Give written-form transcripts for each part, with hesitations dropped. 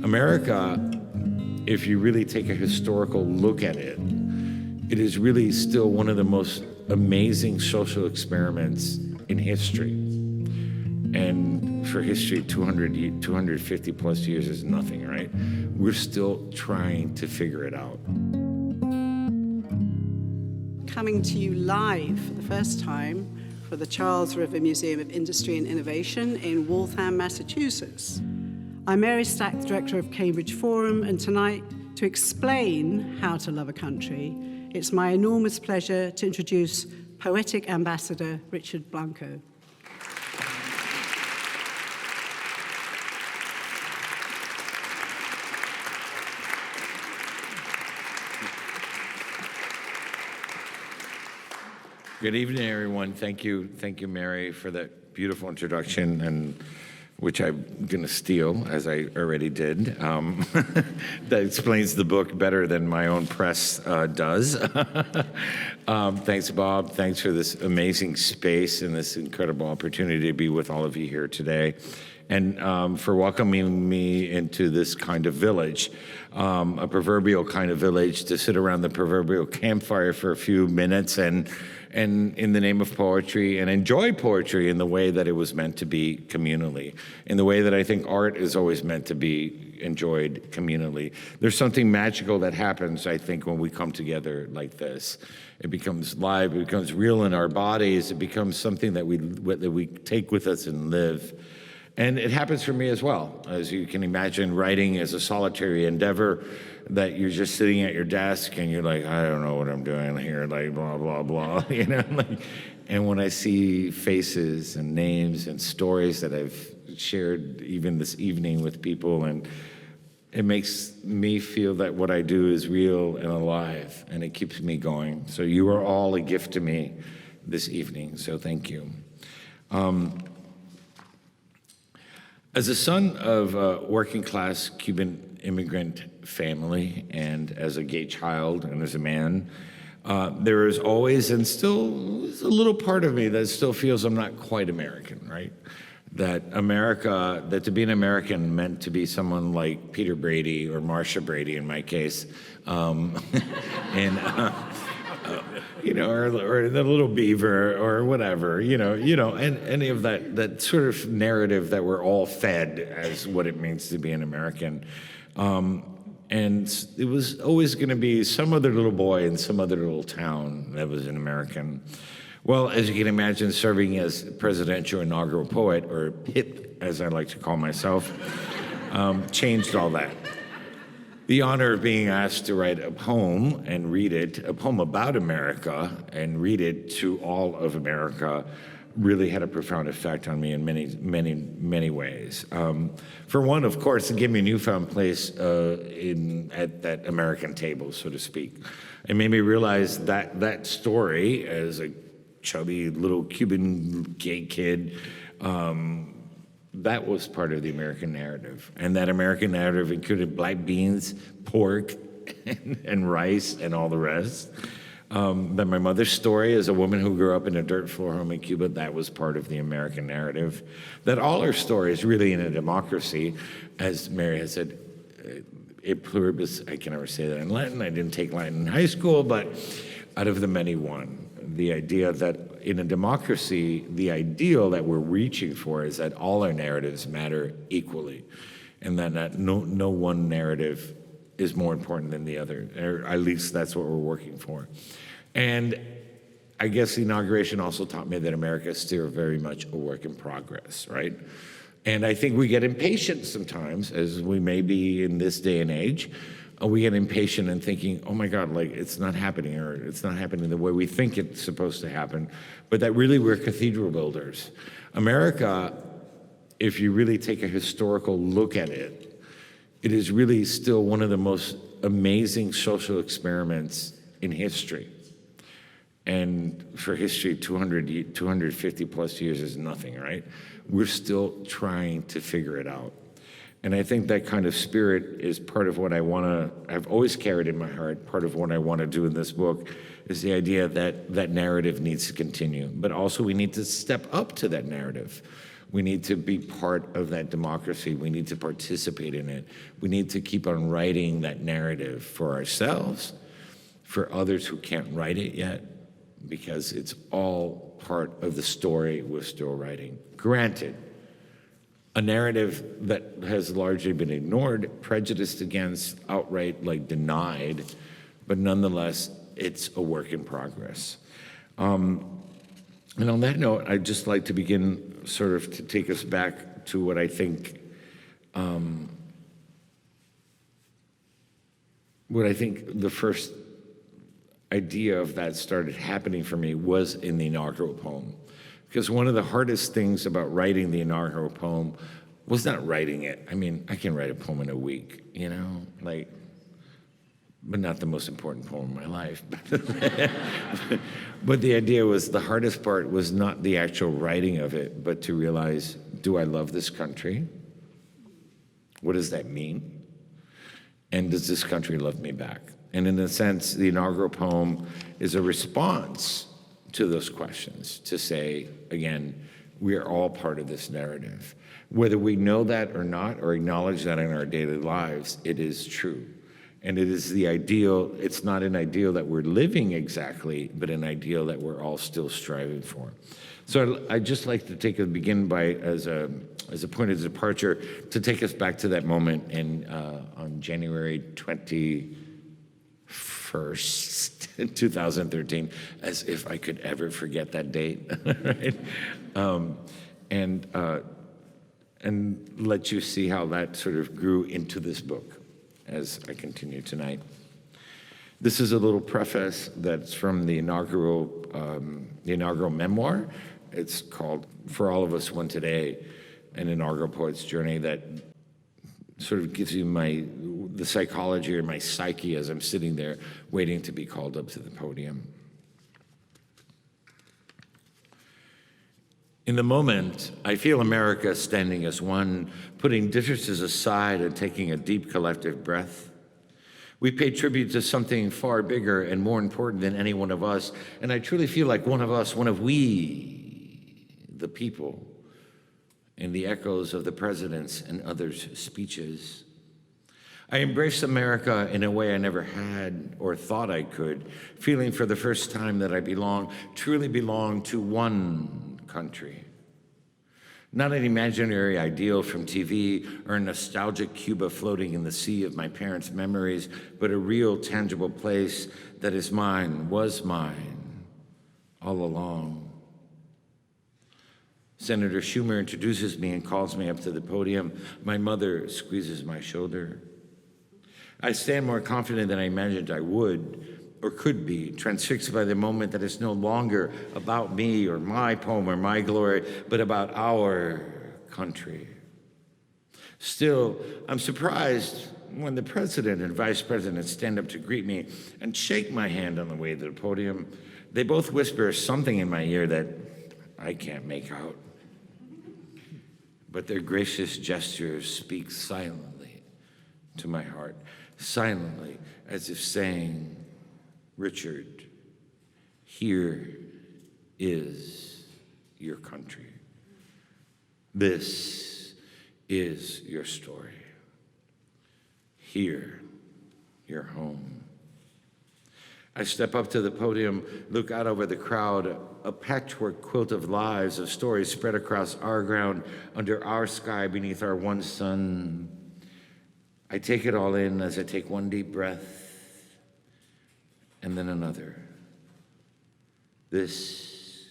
America, if you really take a historical look at it, it is really still one of the most amazing social experiments in history. And for history, 250 plus years is nothing, right? We're still trying to figure it out. Coming to you live for the first time for the Charles River Museum of Industry and Innovation in Waltham, Massachusetts. I'm Mary Stack, the Director of Cambridge Forum, and tonight, to explain how to love a country, it's my enormous pleasure to introduce Poetic Ambassador Richard Blanco. Good evening, everyone. Thank you, Mary, for that beautiful introduction, and which I'm going to steal, as I already did. That explains the book better than my own press does. Thanks, Bob. Thanks for this amazing space and this incredible opportunity to be with all of you here today, and for welcoming me into this kind of village, a proverbial kind of village, to sit around the proverbial campfire for a few minutes and in the name of poetry, and enjoy poetry in the way that it was meant to be communally, in the way that I think art is always meant to be enjoyed communally. There's something magical that happens, I think, when we come together like this. It becomes live, it becomes real in our bodies, it becomes something that we take with us and live. And it happens for me as well. As you can imagine, writing is a solitary endeavor, that you're just sitting at your desk and you're like, I don't know what I'm doing here, like blah, blah, blah, you know? And when I see faces and names and stories that I've shared even this evening with people, and it makes me feel that what I do is real and alive, and it keeps me going. So you are all a gift to me this evening, so thank you. As a son of a working-class Cuban immigrant family, and as a gay child and as a man, there is always, and still is a little part of me that still feels I'm not quite American, right? That to be an American meant to be someone like Peter Brady or Marcia Brady in my case, or the little beaver or whatever, and any of that sort of narrative that we're all fed as what it means to be an American. And it was always going to be some other little boy in some other little town that was an American. Well, as you can imagine, serving as presidential inaugural poet, or HIP, as I like to call myself, changed all that. The honor of being asked to write a poem and read it, a poem about America, and read it to all of America, really had a profound effect on me in many, many, many ways. For one, of course, it gave me a newfound place at that American table, so to speak. It made me realize that story, as a chubby little Cuban gay kid, that was part of the American narrative. And that American narrative included black beans, pork, and rice, and all the rest. But my mother's story as a woman who grew up in a dirt floor home in Cuba, that was part of the American narrative. That all our stories, really, in a democracy, as Mary has said, e pluribus, I can never say that in Latin, I didn't take Latin in high school, but out of the many one. The idea that in a democracy, the ideal that we're reaching for is that all our narratives matter equally, and that no one narrative is more important than the other, or at least that's what we're working for. And I guess the inauguration also taught me that America is still very much a work in progress, right? And I think we get impatient sometimes, as we may be in this day and age. We get impatient and thinking, oh my God, like it's not happening, or it's not happening the way we think it's supposed to happen. But that really we're cathedral builders. America, if you really take a historical look at it, it is really still one of the most amazing social experiments in history. And for history, 250 plus years is nothing, right? We're still trying to figure it out. And I think that kind of spirit is part of what I've always carried in my heart. Part of what I want to do in this book is the idea that that narrative needs to continue, but also we need to step up to that narrative. We need to be part of that democracy. We need to participate in it. We need to keep on writing that narrative for ourselves, for others who can't write it yet, because it's all part of the story we're still writing. Granted, a narrative that has largely been ignored, prejudiced against, outright denied, but nonetheless, it's a work in progress. And on that note, I'd just like to begin sort of to take us back to what I think the first idea of that started happening for me was in the inaugural poem. Because one of the hardest things about writing the inaugural poem was not writing it. I mean, I can write a poem in a week, but not the most important poem in my life. But the idea was, the hardest part was not the actual writing of it, but to realize, do I love this country? What does that mean? And does this country love me back? And in a sense, the inaugural poem is a response to those questions, to say, again, we are all part of this narrative. Whether we know that or not, or acknowledge that in our daily lives, it is true. And it is the ideal. It's not an ideal that we're living exactly, but an ideal that we're all still striving for. So I'd just like to begin by, as a point of departure, to take us back to that moment on January 21st, 2013, as if I could ever forget that date, right? And let you see how that sort of grew into this book as I continue tonight. This is a little preface that's from the inaugural memoir. It's called For All of Us One Today, an inaugural poet's journey that sort of gives you the psychology or my psyche as I'm sitting there waiting to be called up to the podium. In the moment, I feel America standing as one, putting differences aside and taking a deep collective breath. We pay tribute to something far bigger and more important than any one of us, and I truly feel like one of us, one of we, the people, in the echoes of the president's and others' speeches. I embrace America in a way I never had or thought I could, feeling for the first time that I truly belong to one country. Not an imaginary ideal from TV or a nostalgic Cuba floating in the sea of my parents' memories, but a real, tangible place that is mine, was mine, all along. Senator Schumer introduces me and calls me up to the podium. My mother squeezes my shoulder. I stand more confident than I imagined I would or could be, transfixed by the moment that it's no longer about me or my poem or my glory, but about our country. Still, I'm surprised when the president and vice president stand up to greet me and shake my hand on the way to the podium. They both whisper something in my ear that I can't make out. But their gracious gestures speak silently to my heart, silently, as if saying, Richard, here is your country. This is your story. Here, your home. I step up to the podium, look out over the crowd, a patchwork quilt of lives, of stories spread across our ground, under our sky, beneath our one sun. I take it all in as I take one deep breath, and then another. This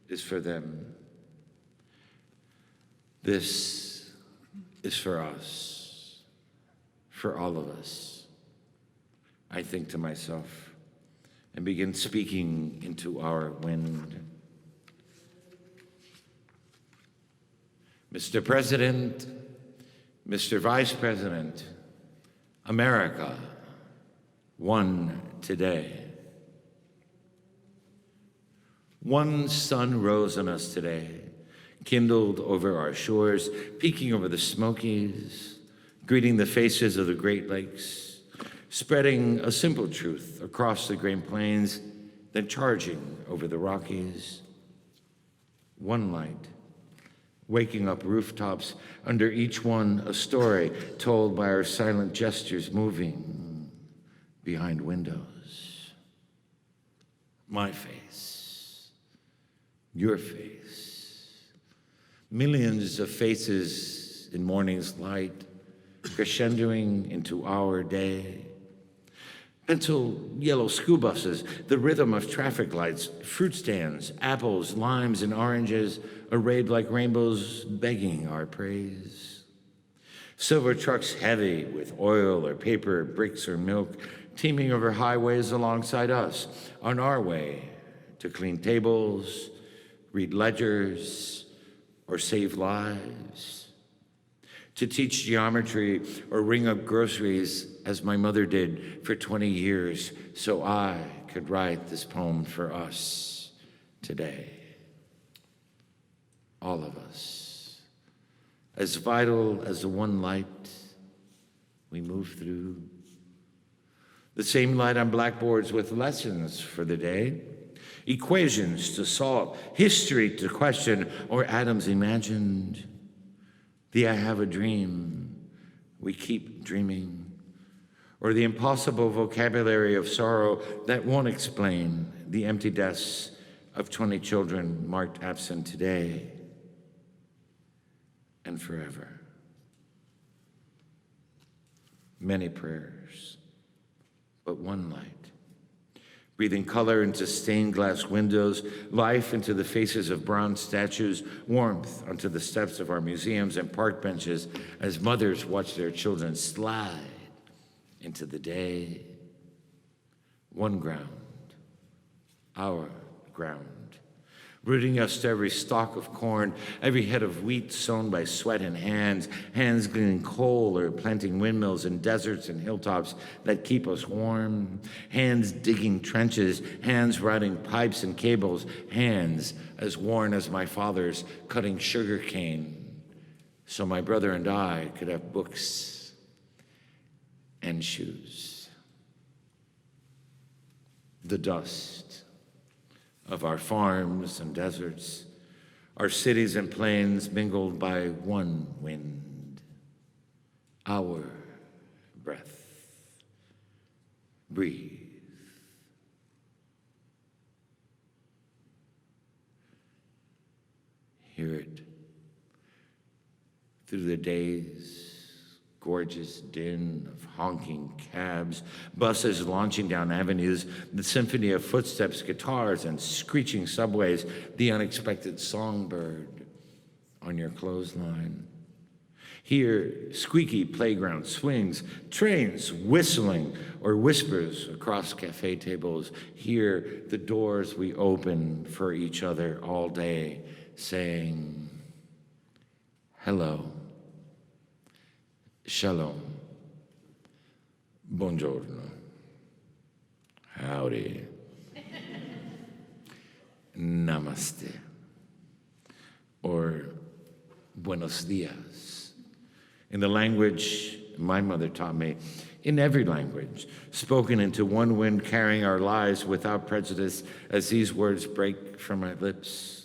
is for them. This is for us, for all of us. I think to myself and begin speaking into our wind. Mr. President, Mr. Vice President, America, one today. One sun rose on us today, kindled over our shores, peeking over the Smokies, greeting the faces of the Great Lakes, spreading a simple truth across the Great Plains, then charging over the Rockies. One light, waking up rooftops, under each one a story told by our silent gestures moving behind windows. My face, your face, millions of faces in morning's light, crescendoing into our day. Pencil yellow school buses, the rhythm of traffic lights, fruit stands, apples, limes, and oranges, arrayed like rainbows, begging our praise. Silver trucks heavy with oil or paper, bricks or milk, teeming over highways alongside us, on our way to clean tables, read ledgers, or save lives. To teach geometry or ring up groceries as my mother did for 20 years so I could write this poem for us today. All of us, as vital as the one light we move through. The same light on blackboards with lessons for the day, equations to solve, history to question, or atoms imagined. The I have a dream, we keep dreaming, or the impossible vocabulary of sorrow that won't explain the empty desks of 20 children marked absent today and forever. Many prayers, but one light. Breathing color into stained glass windows, life into the faces of bronze statues, warmth onto the steps of our museums and park benches as mothers watch their children slide into the day. One ground, our ground, rooting us to every stalk of corn, every head of wheat sown by sweat and hands, hands gleaning coal or planting windmills in deserts and hilltops that keep us warm, hands digging trenches, hands routing pipes and cables, hands as worn as my father's cutting sugar cane so my brother and I could have books and shoes. The dust of our farms and deserts, our cities and plains mingled by one wind, our breath. Breathe. Hear it through the days. Gorgeous din of honking cabs, buses launching down avenues, the symphony of footsteps, guitars, and screeching subways, the unexpected songbird on your clothesline. Hear squeaky playground swings, trains whistling, or whispers across cafe tables. Hear the doors we open for each other all day, saying, hello. Shalom. Buongiorno. Howdy. Namaste. Or buenos dias. In the language my mother taught me, in every language, spoken into one wind, carrying our lives without prejudice as these words break from my lips.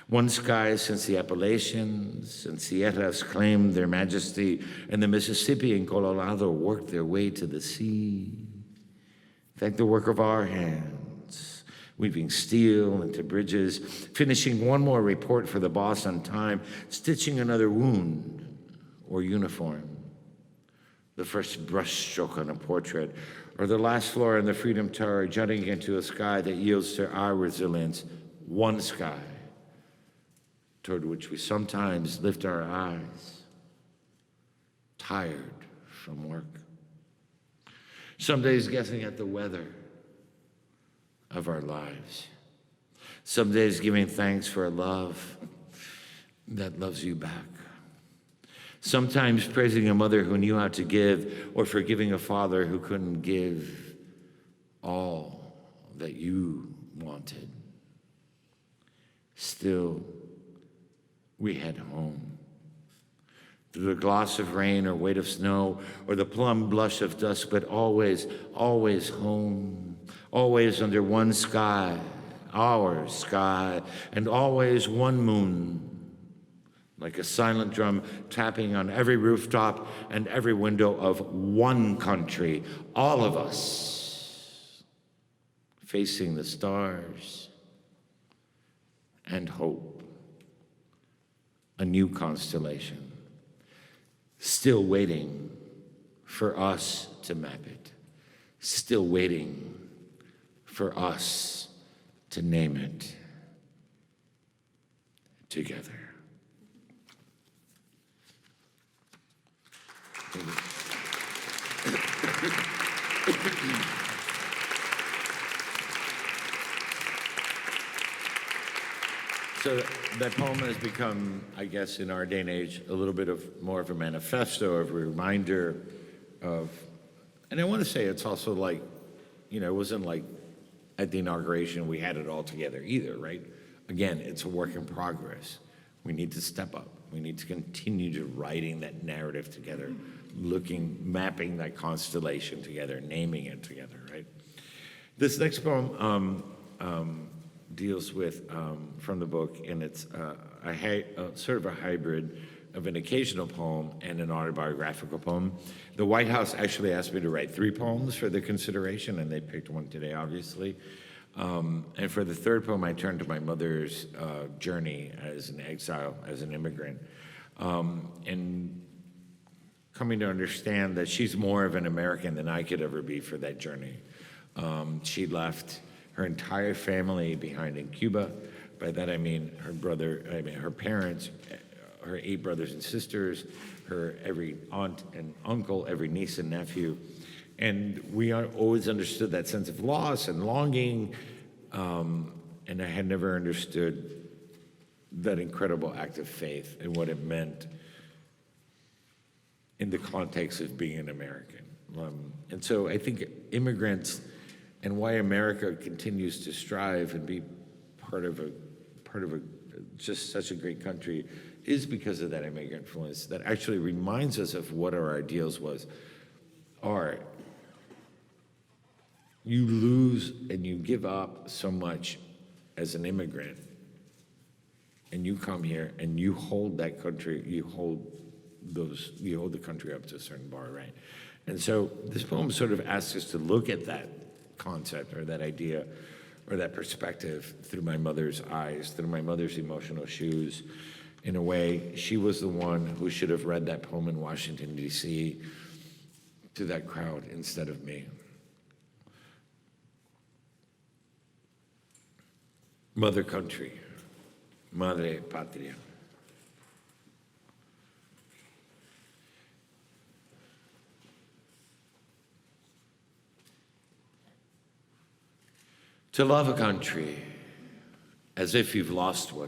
One sky since the Appalachians and Sierras claimed their majesty, and the Mississippi and Colorado worked their way to the sea. Thank the work of our hands, weaving steel into bridges, finishing one more report for the boss on time, stitching another wound or uniform, the first brushstroke on a portrait, or the last floor in the Freedom Tower jutting into a sky that yields to our resilience, one sky toward which we sometimes lift our eyes, tired from work. Some days guessing at the weather of our lives. Some days giving thanks for a love that loves you back. Sometimes praising a mother who knew how to give, or forgiving a father who couldn't give all that you wanted. Still, we head home. Through the gloss of rain or weight of snow or the plum blush of dusk, but always, always home, always under one sky, our sky, and always one moon, like a silent drum tapping on every rooftop and every window of one country, all of us facing the stars and hope, a new constellation, still waiting for us to map it, still waiting for us to name it together. So that poem has become, I guess, in our day and age, a little bit of more of a manifesto, of a reminder of, and I want to say it's also like, you know, it wasn't like at the inauguration we had it all together either, right? Again, it's a work in progress. We need to step up. We need to continue to writing that narrative together, mapping that constellation together, naming it together, right? This next poem deals with, from the book, and it's sort of a hybrid of an occasional poem and an autobiographical poem. The White House actually asked me to write 3 poems for the consideration, and they picked one today, obviously. And for the third poem, I turned to my mother's journey as an exile, as an immigrant, and coming to understand that she's more of an American than I could ever be for that journey. She left her entire family behind in Cuba. By that I mean her parents, her 8 brothers and sisters, her every aunt and uncle, every niece and nephew. And we always understood that sense of loss and longing, and I had never understood that incredible act of faith and what it meant in the context of being an American. And so I think immigrants and why America continues to strive and be part of a just such a great country is because of that immigrant influence that actually reminds us of what our ideals are. You lose and you give up so much as an immigrant, and you come here and you hold that country, you hold the country up to a certain bar, right? And so this poem sort of asks us to look at that concept or that idea or that perspective through my mother's eyes, through my mother's emotional shoes. In a way, she was the one who should have read that poem in Washington, D.C. to that crowd instead of me. Mother country, madre patria. To love a country as if you've lost one.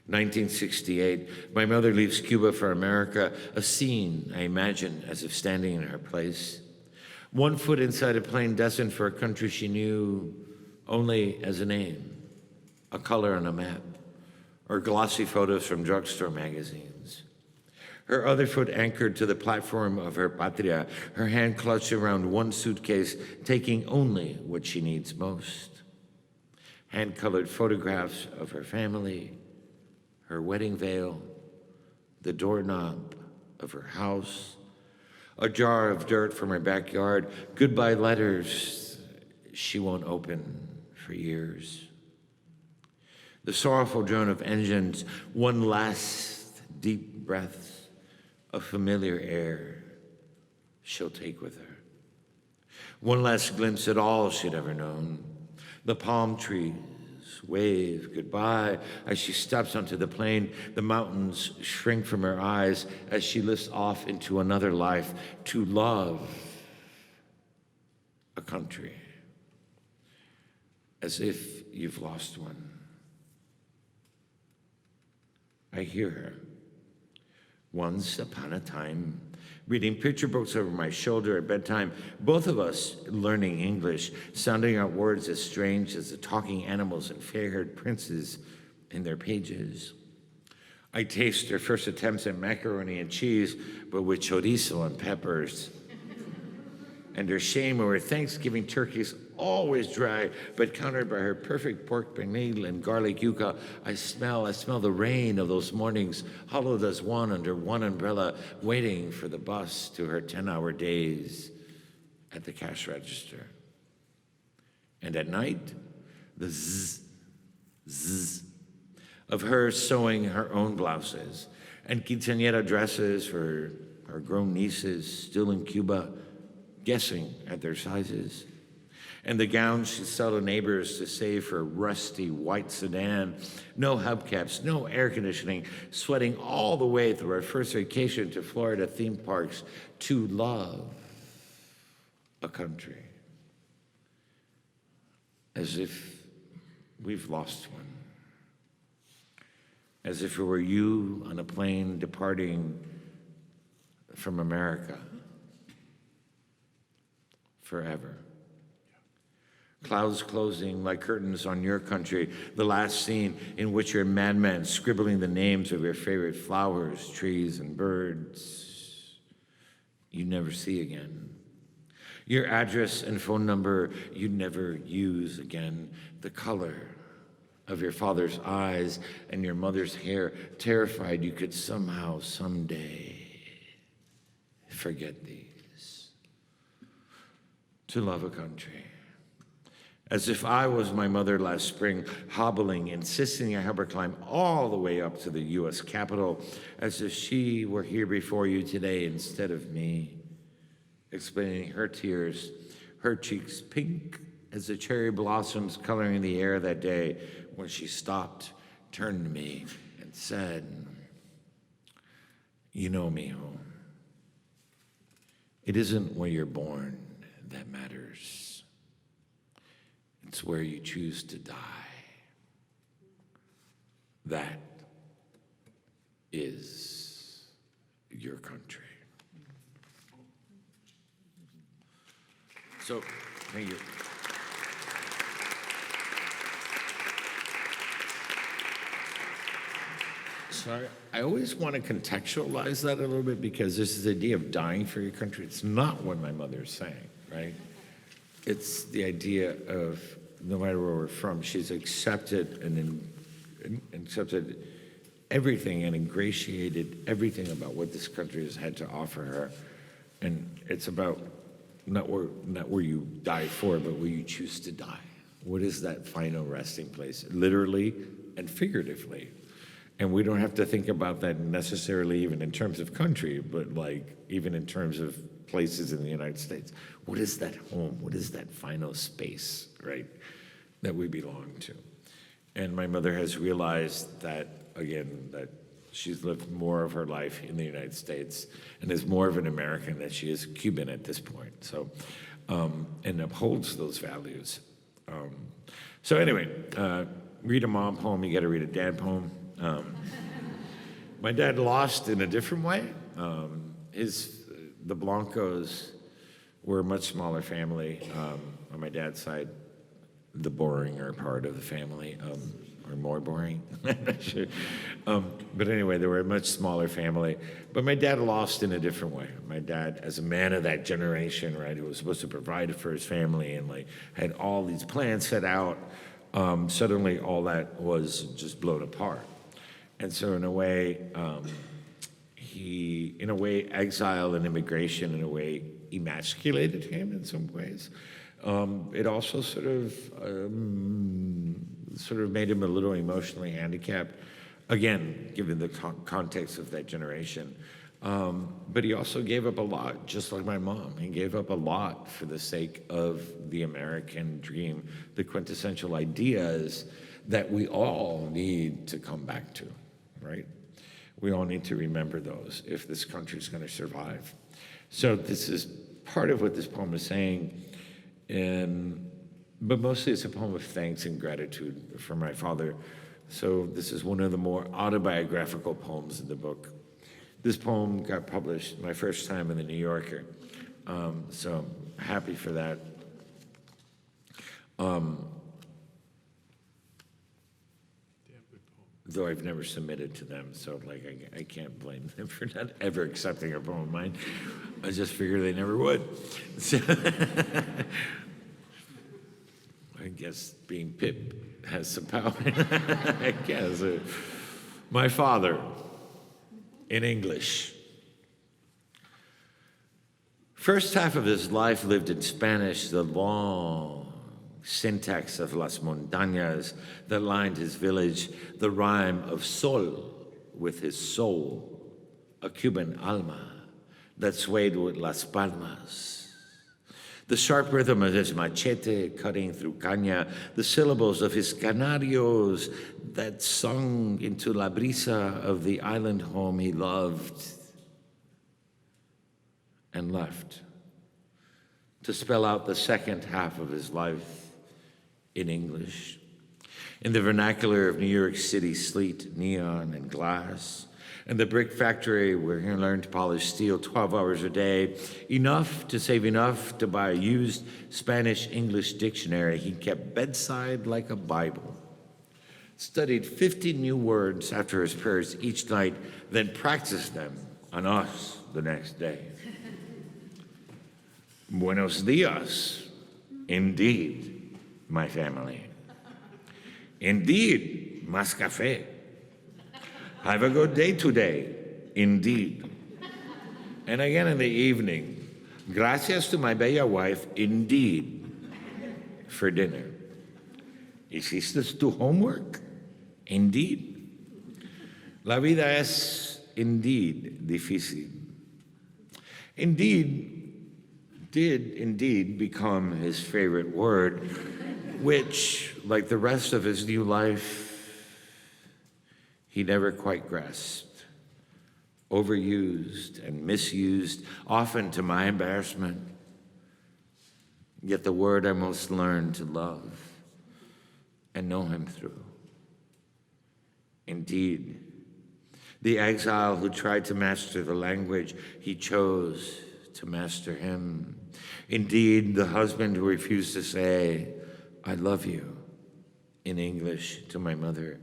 1968, my mother leaves Cuba for America, a scene I imagine as if standing in her place. One foot inside a plane destined for a country she knew only as a name, a color on a map, or glossy photos from drugstore magazines. Her other foot anchored to the platform of her patria, her hand clutched around one suitcase, taking only what she needs most. Hand-colored photographs of her family, her wedding veil, the doorknob of her house, a jar of dirt from her backyard, goodbye letters she won't open for years. The sorrowful drone of engines, one last deep breath of familiar air she'll take with her. One last glimpse at all she'd ever known. The palm trees wave goodbye as she steps onto the plane. The mountains shrink from her eyes as she lifts off into another life to love a country as if you've lost one. I hear her. Once upon a time, reading picture books over my shoulder at bedtime, both of us learning English, sounding out words as strange as the talking animals and fair-haired princes in their pages. I taste her first attempts at macaroni and cheese, but with chorizo and peppers. and her shame over Thanksgiving turkeys always dry, but countered by her perfect pork pernil and garlic yuca. I smell the rain of those mornings, huddled as one under one umbrella, waiting for the bus to her 10-hour days at the cash register. And at night, the zzz, zzz of her sewing her own blouses and quinceañera dresses for her grown nieces still in Cuba, guessing at their sizes. And the gowns she sell to neighbors to save for a rusty white sedan, no hubcaps, no air conditioning, sweating all the way through our first vacation to Florida theme parks to love a country. As if we've lost one. As if it were you on a plane departing from America forever. Clouds closing like curtains on your country, the last scene in which you're a madman scribbling the names of your favorite flowers, trees, and birds you never see again. Your address and phone number you never use again. The color of your father's eyes and your mother's hair, terrified you could somehow, someday forget these. To love a country. As if I was my mother last spring, hobbling, insisting I help her climb all the way up to the U.S. Capitol, as if she were here before you today instead of me, explaining her tears, her cheeks pink as the cherry blossoms coloring the air that day when she stopped, turned to me, and said, "You know, mijo, it isn't where you're born that matters. It's where you choose to die. That is your country." So, thank you. So I always want to contextualize that a little bit, because this is the idea of dying for your country. It's not what my mother is saying, right? It's the idea of no matter where we're from, she's accepted accepted everything and ingratiated everything about what this country has had to offer her. And it's about not where you die for, but where you choose to die. What is that final resting place, literally and figuratively? And we don't have to think about that necessarily even in terms of country, but like even in terms of places in the United States. What is that home? What is that final space, right, that we belong to? And my mother has realized that, again, that she's lived more of her life in the United States and is more of an American than she is Cuban at this point. So, and upholds those values. So anyway, read a mom poem, you gotta read a dad poem. My dad lost in a different way. The Blancos were a much smaller family on my dad's side, the boringer part of the family, or more boring, I'm not sure. But anyway, they were a much smaller family. But my dad lost in a different way. My dad, as a man of that generation, right, who was supposed to provide for his family and like had all these plans set out, suddenly all that was just blown apart. And so in a way, exile and immigration, in a way, emasculated him in some ways. It also sort of made him a little emotionally handicapped, again, given the context of that generation. But he also gave up a lot, just like my mom. He gave up a lot for the sake of the American dream, the quintessential ideas that we all need to come back to, right? We all need to remember those if this country is going to survive. So this is part of what this poem is saying, but mostly it's a poem of thanks and gratitude for my father. So this is one of the more autobiographical poems in the book. This poem got published my first time in the New Yorker, so I'm happy for that. though I've never submitted to them, so like I can't blame them for not ever accepting a poem of mine. I just figure they never would. So I guess being Pip has some power. I guess. My father, in English. First half of his life lived in Spanish, the long syntax of las montañas that lined his village, the rhyme of sol with his soul, a Cuban alma that swayed with las palmas, the sharp rhythm of his machete cutting through caña, the syllables of his canarios that sung into la brisa of the island home he loved and left to spell out the second half of his life in English, in the vernacular of New York City sleet, neon, and glass, and the brick factory where he learned to polish steel 12 hours a day, enough to save enough to buy a used Spanish-English dictionary he kept bedside like a Bible, studied 50 new words after his prayers each night, then practiced them on us the next day. Buenos dias, indeed, my family. Indeed, más café. Have a good day today, indeed. And again in the evening, gracias to my bella wife, indeed, for dinner. ¿Hiciste tu homework? Indeed. La vida es indeed difícil. Indeed did indeed become his favorite word, which, like the rest of his new life, he never quite grasped, overused and misused, often to my embarrassment, yet the word I most learned to love and know him through. Indeed, the exile who tried to master the language he chose to master him. Indeed, the husband who refused to say, I love you, in English to my mother.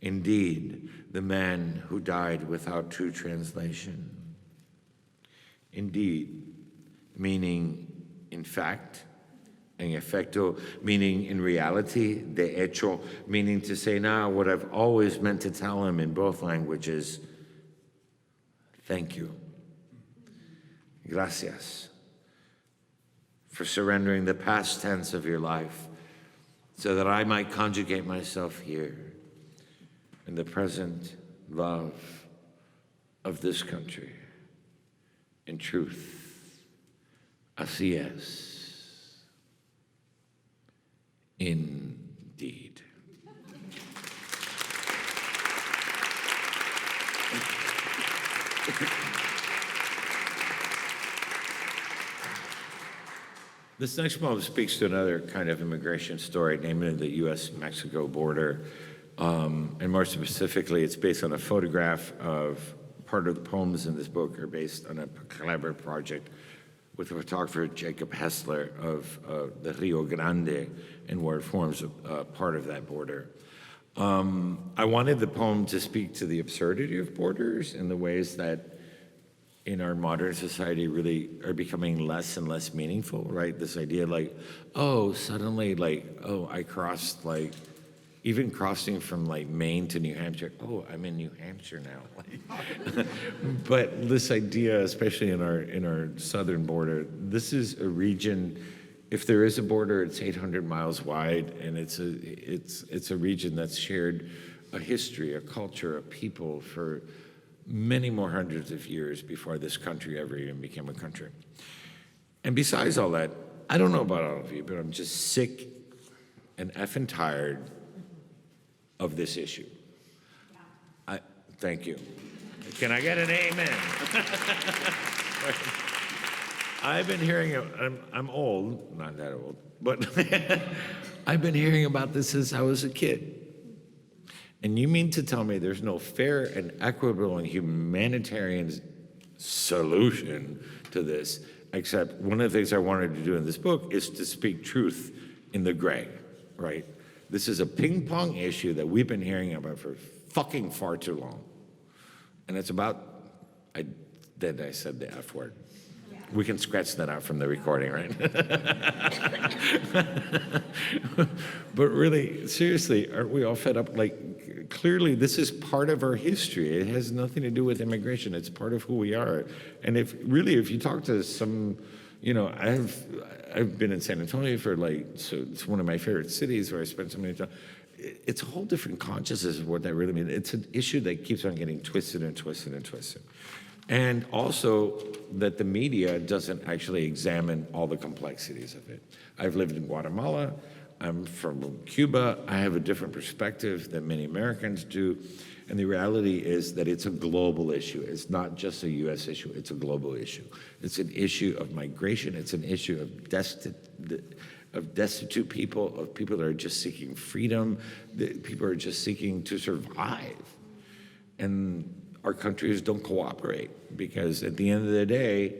Indeed, the man who died without true translation. Indeed, meaning in fact, en efecto, meaning in reality, de hecho, meaning to say now what I've always meant to tell him in both languages, thank you. Gracias for surrendering the past tense of your life so that I might conjugate myself here in the present love of this country. In truth, así es. Indeed. This next poem speaks to another kind of immigration story, namely the U.S.-Mexico border. And more specifically, it's based on a photograph of part of the poems in this book are based on a collaborative project with the photographer Jacob Hessler of the Rio Grande, and where it forms a part of that border. I wanted the poem to speak to the absurdity of borders and the ways that in our modern society really are becoming less and less meaningful, right? This idea like, oh, suddenly like, oh, I crossed like, even crossing from like Maine to New Hampshire, oh, I'm in New Hampshire now. Like, but this idea, especially in our southern border, this is a region, if there is a border, it's 800 miles wide, and it's a region that's shared a history, a culture, a people for many more hundreds of years before this country ever even became a country. And besides all that, I don't know about all of you, but I'm just sick and effing tired of this issue. Thank you. Can I get an amen? I've been hearing, I'm old, not that old, but I've been hearing about this since I was a kid. And you mean to tell me there's no fair and equitable and humanitarian solution to this, except one of the things I wanted to do in this book is to speak truth in the gray, right? This is a ping pong issue that we've been hearing about for fucking far too long. And it's about, I said the F word. We can scratch that out from the recording, right? But really, seriously, aren't we all fed up? Like, clearly, this is part of our history. It has nothing to do with immigration. It's part of who we are. And if you talk to some, I've been in San Antonio for so it's one of my favorite cities where I spent so many time. It's a whole different consciousness of what that really means. It's an issue that keeps on getting twisted and twisted and twisted. And also that the media doesn't actually examine all the complexities of it. I've lived in Guatemala. I'm from Cuba. I have a different perspective than many Americans do. And the reality is that it's a global issue. It's not just a U.S. issue. It's a global issue. It's an issue of migration. It's an issue of destitute people, of people that are just seeking freedom, that people are just seeking to survive. And our countries don't cooperate because at the end of the day,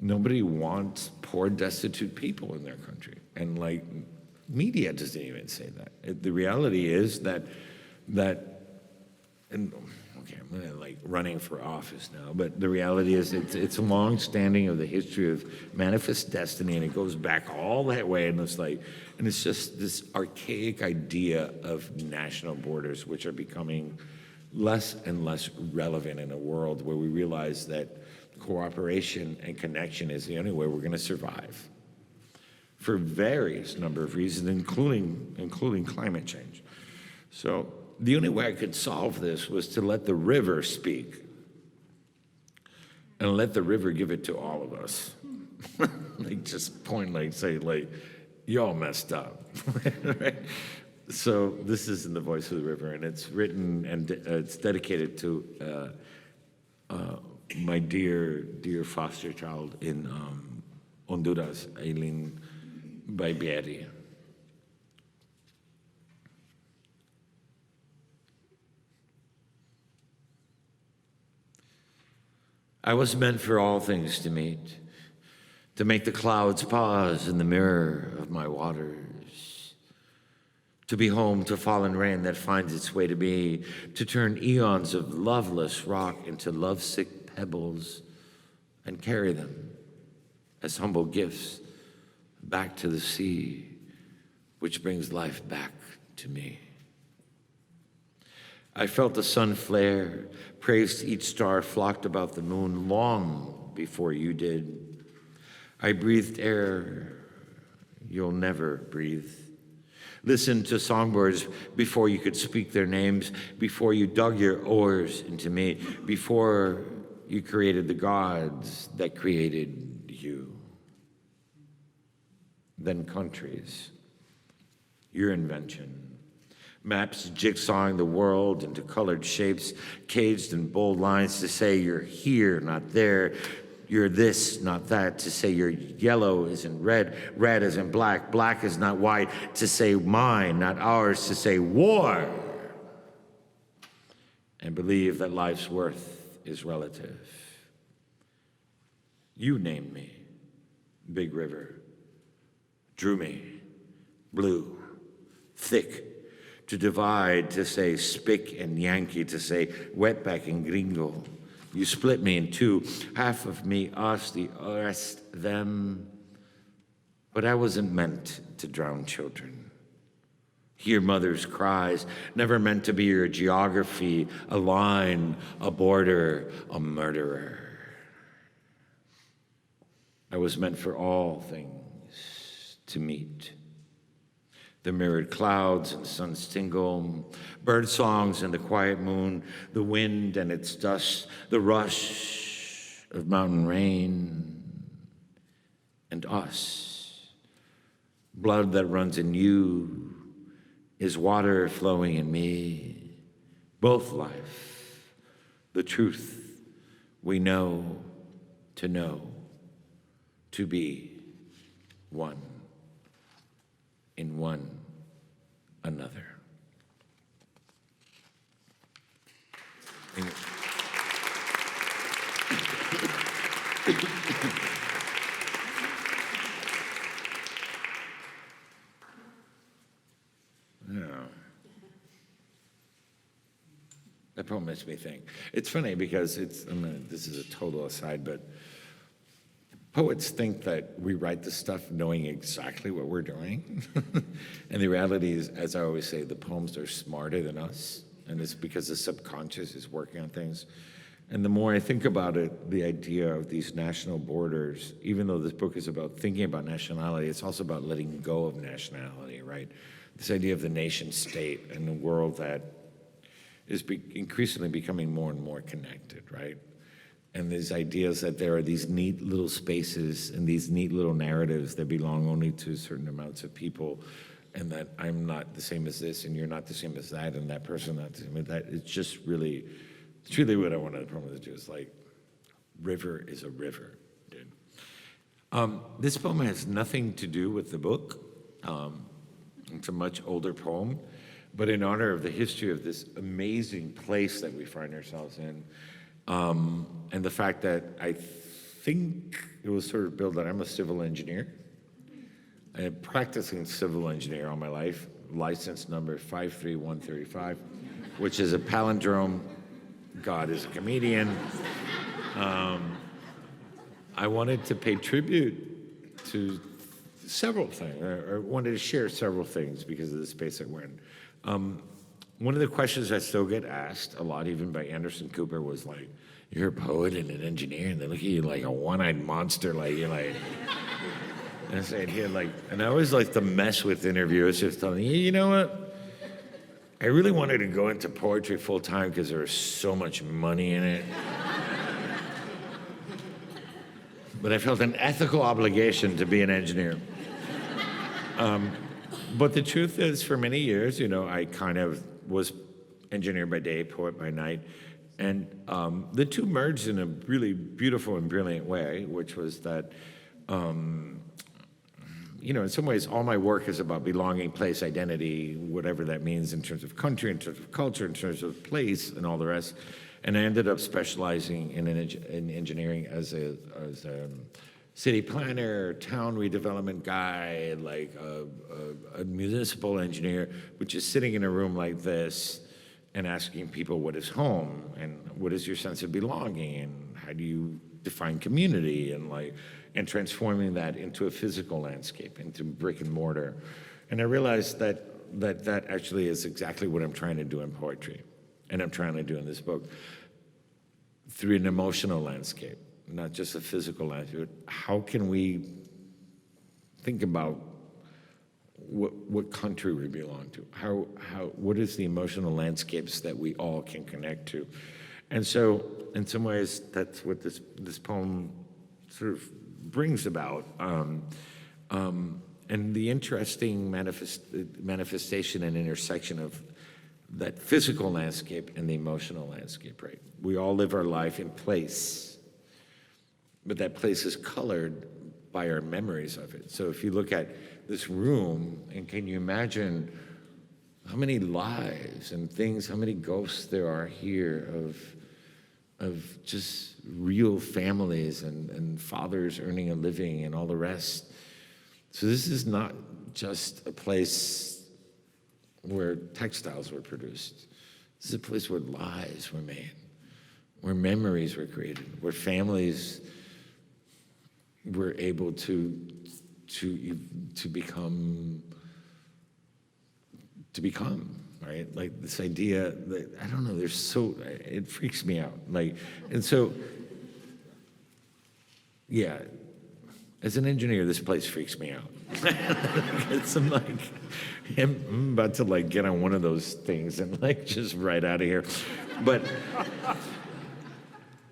nobody wants poor, destitute people in their country. And media doesn't even say that. The reality is that, and okay, I'm gonna running for office now, but the reality is it's a long standing of the history of manifest destiny, and it goes back all that way, and it's just this archaic idea of national borders, which are becoming less and less relevant in a world where we realize that cooperation and connection is the only way we're going to survive for various number of reasons, including climate change. So the only way I could solve this was to let the river speak and let the river give it to all of us. Just point, say, y'all messed up. Right? So this is in the voice of the river, and it's written and it's dedicated to my dear foster child in Honduras, Aileen Baibieri. I was meant for all things to meet, to make the clouds pause in the mirror of my waters, to be home to fallen rain that finds its way to me, to turn eons of loveless rock into lovesick pebbles and carry them as humble gifts back to the sea, which brings life back to me. I felt the sun flare, praised each star flocked about the moon long before you did. I breathed air you'll never breathe. Listen to songbirds before you could speak their names, before you dug your oars into me, before you created the gods that created you. Then countries, your invention. Maps jigsawing the world into colored shapes, caged in bold lines to say you're here, not there. You're this, not that, to say you're yellow isn't red, red isn't black, black is not white, to say mine, not ours, to say war. And believe that life's worth is relative. You named me, Big River, drew me, blue, thick, to divide, to say spick and Yankee, to say wetback and gringo. You split me in two, half of me, us, the rest, them. But I wasn't meant to drown children. Hear mothers' cries, never meant to be your geography, a line, a border, a murderer. I was meant for all things to meet. The mirrored clouds and sun's tingle, bird songs and the quiet moon, the wind and its dust, the rush of mountain rain, and us. Blood that runs in you is water flowing in me. Both life, the truth we know, to be one. In one another. Yeah. poem makes me think. It's funny because this is a total aside, but poets think that we write the stuff knowing exactly what we're doing. And the reality is, as I always say, the poems are smarter than us. And it's because the subconscious is working on things. And the more I think about it, the idea of these national borders, even though this book is about thinking about nationality, it's also about letting go of nationality, right? This idea of the nation state and the world that is increasingly becoming more and more connected, right? And these ideas that there are these neat little spaces and these neat little narratives that belong only to certain amounts of people, and that I'm not the same as this, and you're not the same as that, and that person not the same as that. It's just really, it's really what I wanted the poem to do. Is like, river is a river, dude. This poem has nothing to do with the book. It's a much older poem, but in honor of the history of this amazing place that we find ourselves in, and the fact that I think it was sort of built that I'm a civil engineer. I'm practicing civil engineer all my life, license number 53135, which is a palindrome. God is a comedian. I wanted to pay tribute to several things, or wanted to share several things because of the space that we're in. One of the questions I still get asked a lot, even by Anderson Cooper, was like, "You're a poet and an engineer, and they look at you like a one-eyed monster, like you're like." And I said, "Yeah, like," and I always like to mess with interviewers, just telling you know what? I really wanted to go into poetry full time because there was so much money in it. But I felt an ethical obligation to be an engineer. But the truth is, for many years, I kind of was engineer by day, poet by night. And the two merged in a really beautiful and brilliant way, which was that, in some ways, all my work is about belonging, place, identity, whatever that means in terms of country, in terms of culture, in terms of place, and all the rest. And I ended up specializing in engineering as a city planner, town redevelopment guy, like a municipal engineer, which is sitting in a room like this and asking people what is home and what is your sense of belonging and how do you define community and transforming that into a physical landscape, into brick and mortar. And I realized that actually is exactly what I'm trying to do in poetry, and I'm trying to do in this book, through an emotional landscape, not just a physical landscape. How can we think about what country we belong to? What is the emotional landscapes that we all can connect to? And so, in some ways, that's what this poem sort of brings about. And the interesting manifestation and intersection of that physical landscape and the emotional landscape, right? We all live our life in place, but that place is colored by our memories of it. So if you look at this room, and can you imagine how many lives and things, how many ghosts there are here of just real families and fathers earning a living and all the rest. So this is not just a place where textiles were produced. This is a place where lives were made, where memories were created, where families were able to become, right? Like this idea that, I don't know, it freaks me out. And so, yeah, as an engineer, this place freaks me out. I'm about to get on one of those things and just right out of here. But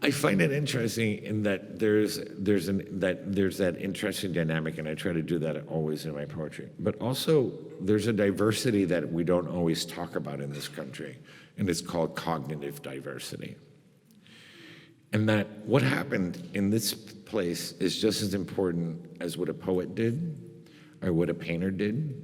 I find it interesting in that there's that interesting dynamic, and I try to do that always in my poetry. But also, there's a diversity that we don't always talk about in this country, and it's called cognitive diversity. And that what happened in this place is just as important as what a poet did or what a painter did,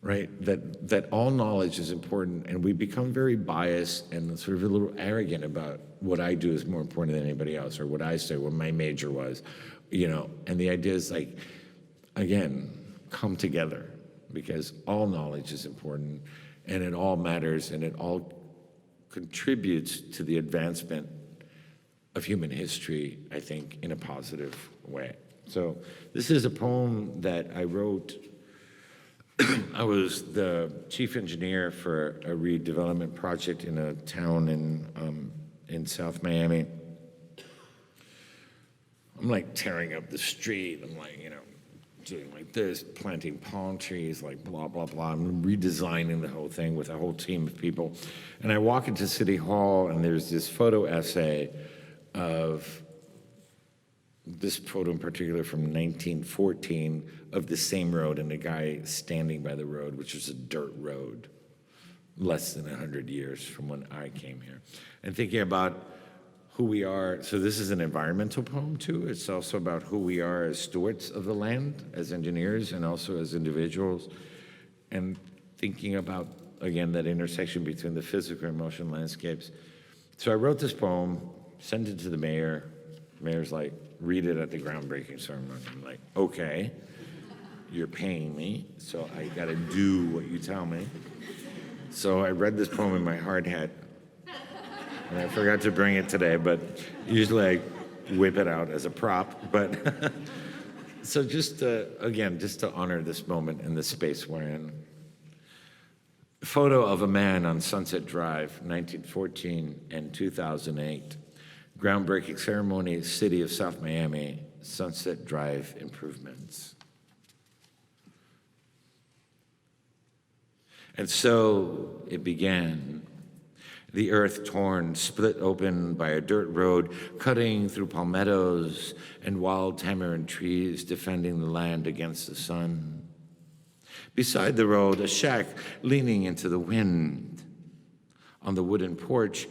right? That all knowledge is important, and we become very biased and sort of a little arrogant about what I do is more important than anybody else, or what I say, what my major was, And the idea is again, come together, because all knowledge is important, and it all matters, and it all contributes to the advancement of human history, I think, in a positive way. So this is a poem that I wrote. I was the chief engineer for a redevelopment project in a town in South Miami. I'm like tearing up the street. I'm like, doing like this, planting palm trees, like blah, blah, blah. I'm redesigning the whole thing with a whole team of people. And I walk into City Hall, and there's this photo essay of this photo in particular from 1914 of the same road and a guy standing by the road, which was a dirt road, less than 100 years from when I came here. And thinking about who we are. So this is an environmental poem too. It's also about who we are as stewards of the land, as engineers, and also as individuals. And thinking about, again, that intersection between the physical and emotional landscapes. So I wrote this poem, sent it to the mayor. The mayor's like, read it at the groundbreaking ceremony. I'm like, okay, you're paying me, so I gotta do what you tell me. So I read this poem in my hard hat. And I forgot to bring it today, but usually I whip it out as a prop. But so just to honor this moment in the space we're in. A photo of a man on Sunset Drive, 1914 and 2008. Groundbreaking ceremony, city of South Miami, Sunset Drive improvements. And so it began. The earth torn, split open by a dirt road, cutting through palmettos and wild tamarind trees, defending the land against the sun. Beside the road, a shack leaning into the wind. On the wooden porch,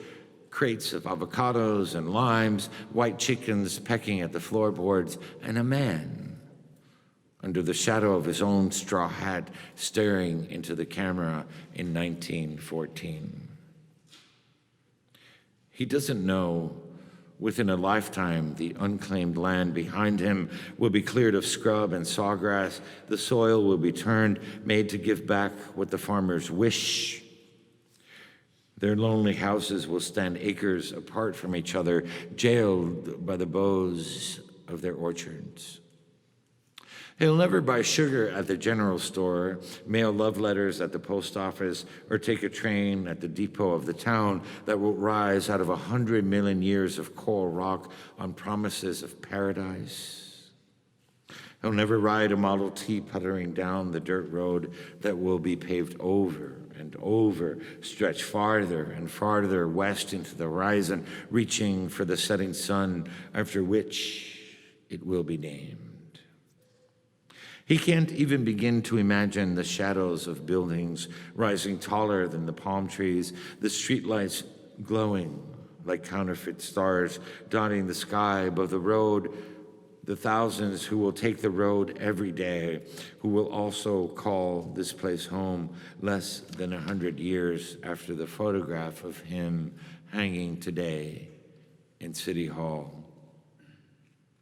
crates of avocados and limes, white chickens pecking at the floorboards, and a man under the shadow of his own straw hat staring into the camera in 1914. He doesn't know within a lifetime the unclaimed land behind him will be cleared of scrub and sawgrass. The soil will be turned, made to give back what the farmers wish. Their lonely houses will stand acres apart from each other, jailed by the boughs of their orchards. He'll never buy sugar at the general store, mail love letters at the post office, or take a train at the depot of the town that will rise out of 100 million years of coral rock on promises of paradise. He'll never ride a Model T puttering down the dirt road that will be paved over and over, stretch farther and farther west into the horizon, reaching for the setting sun, after which it will be named. He can't even begin to imagine the shadows of buildings rising taller than the palm trees, the streetlights glowing like counterfeit stars dotting the sky above the road, the thousands who will take the road every day, who will also call this place home less than 100 years after the photograph of him hanging today in City Hall.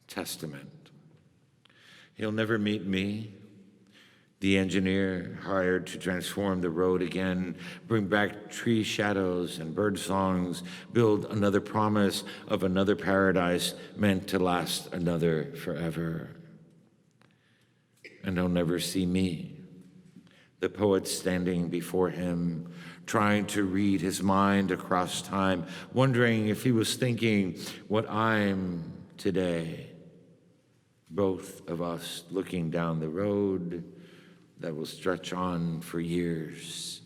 Testament. He'll never meet me, the engineer hired to transform the road again, bring back tree shadows and bird songs, build another promise of another paradise meant to last another forever. And he'll never see me, the poet standing before him, trying to read his mind across time, wondering if he was thinking what I'm today. Both of us looking down the road that will stretch on for years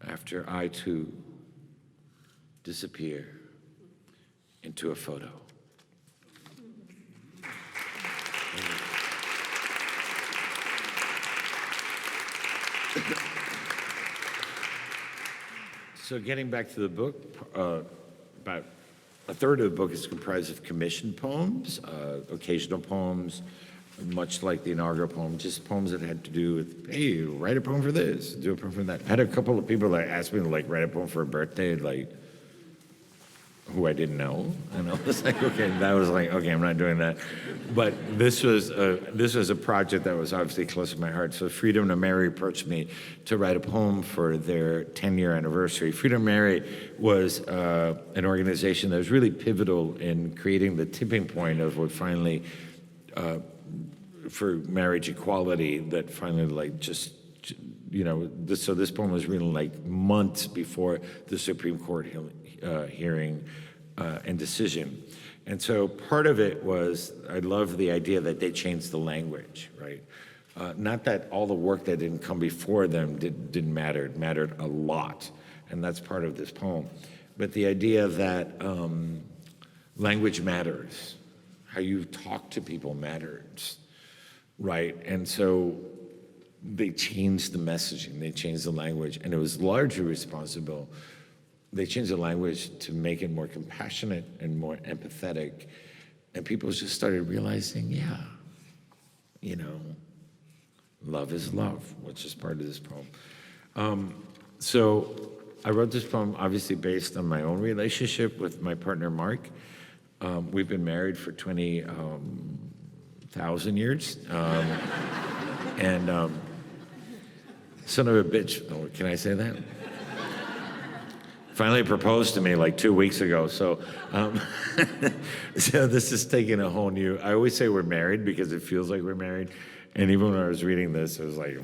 after I too disappear into a photo. So getting back to the book, about a third of the book is comprised of commissioned poems, occasional poems, much like the inaugural poem, just poems that had to do with, hey, write a poem for this, do a poem for that. I had a couple of people that asked me to write a poem for a birthday, who I didn't know, and I was like, okay, I'm not doing that. But this was a project that was obviously close to my heart. So Freedom to Marry approached me to write a poem for their 10-year anniversary. Freedom to Marry was an organization that was really pivotal in creating the tipping point of what finally, for marriage equality, that finally so this poem was written like months before the Supreme Court hearing and decision. And so part of it was, I love the idea that they changed the language, right? Not that all the work that didn't come before them didn't matter, it mattered a lot. And that's part of this poem. But the idea that language matters, how you talk to people matters, right? And so they changed the messaging, they changed the language, and it was largely responsible. They changed the language to make it more compassionate and more empathetic, and people just started realizing, love is love, which is part of this poem. So I wrote this poem obviously based on my own relationship with my partner, Mark. We've been married for 20,000 years. And son of a bitch, oh, can I say that? Finally proposed to me like 2 weeks ago. So, so this is taking a whole new, I always say we're married because it feels like we're married. And even when I was reading this, I was like,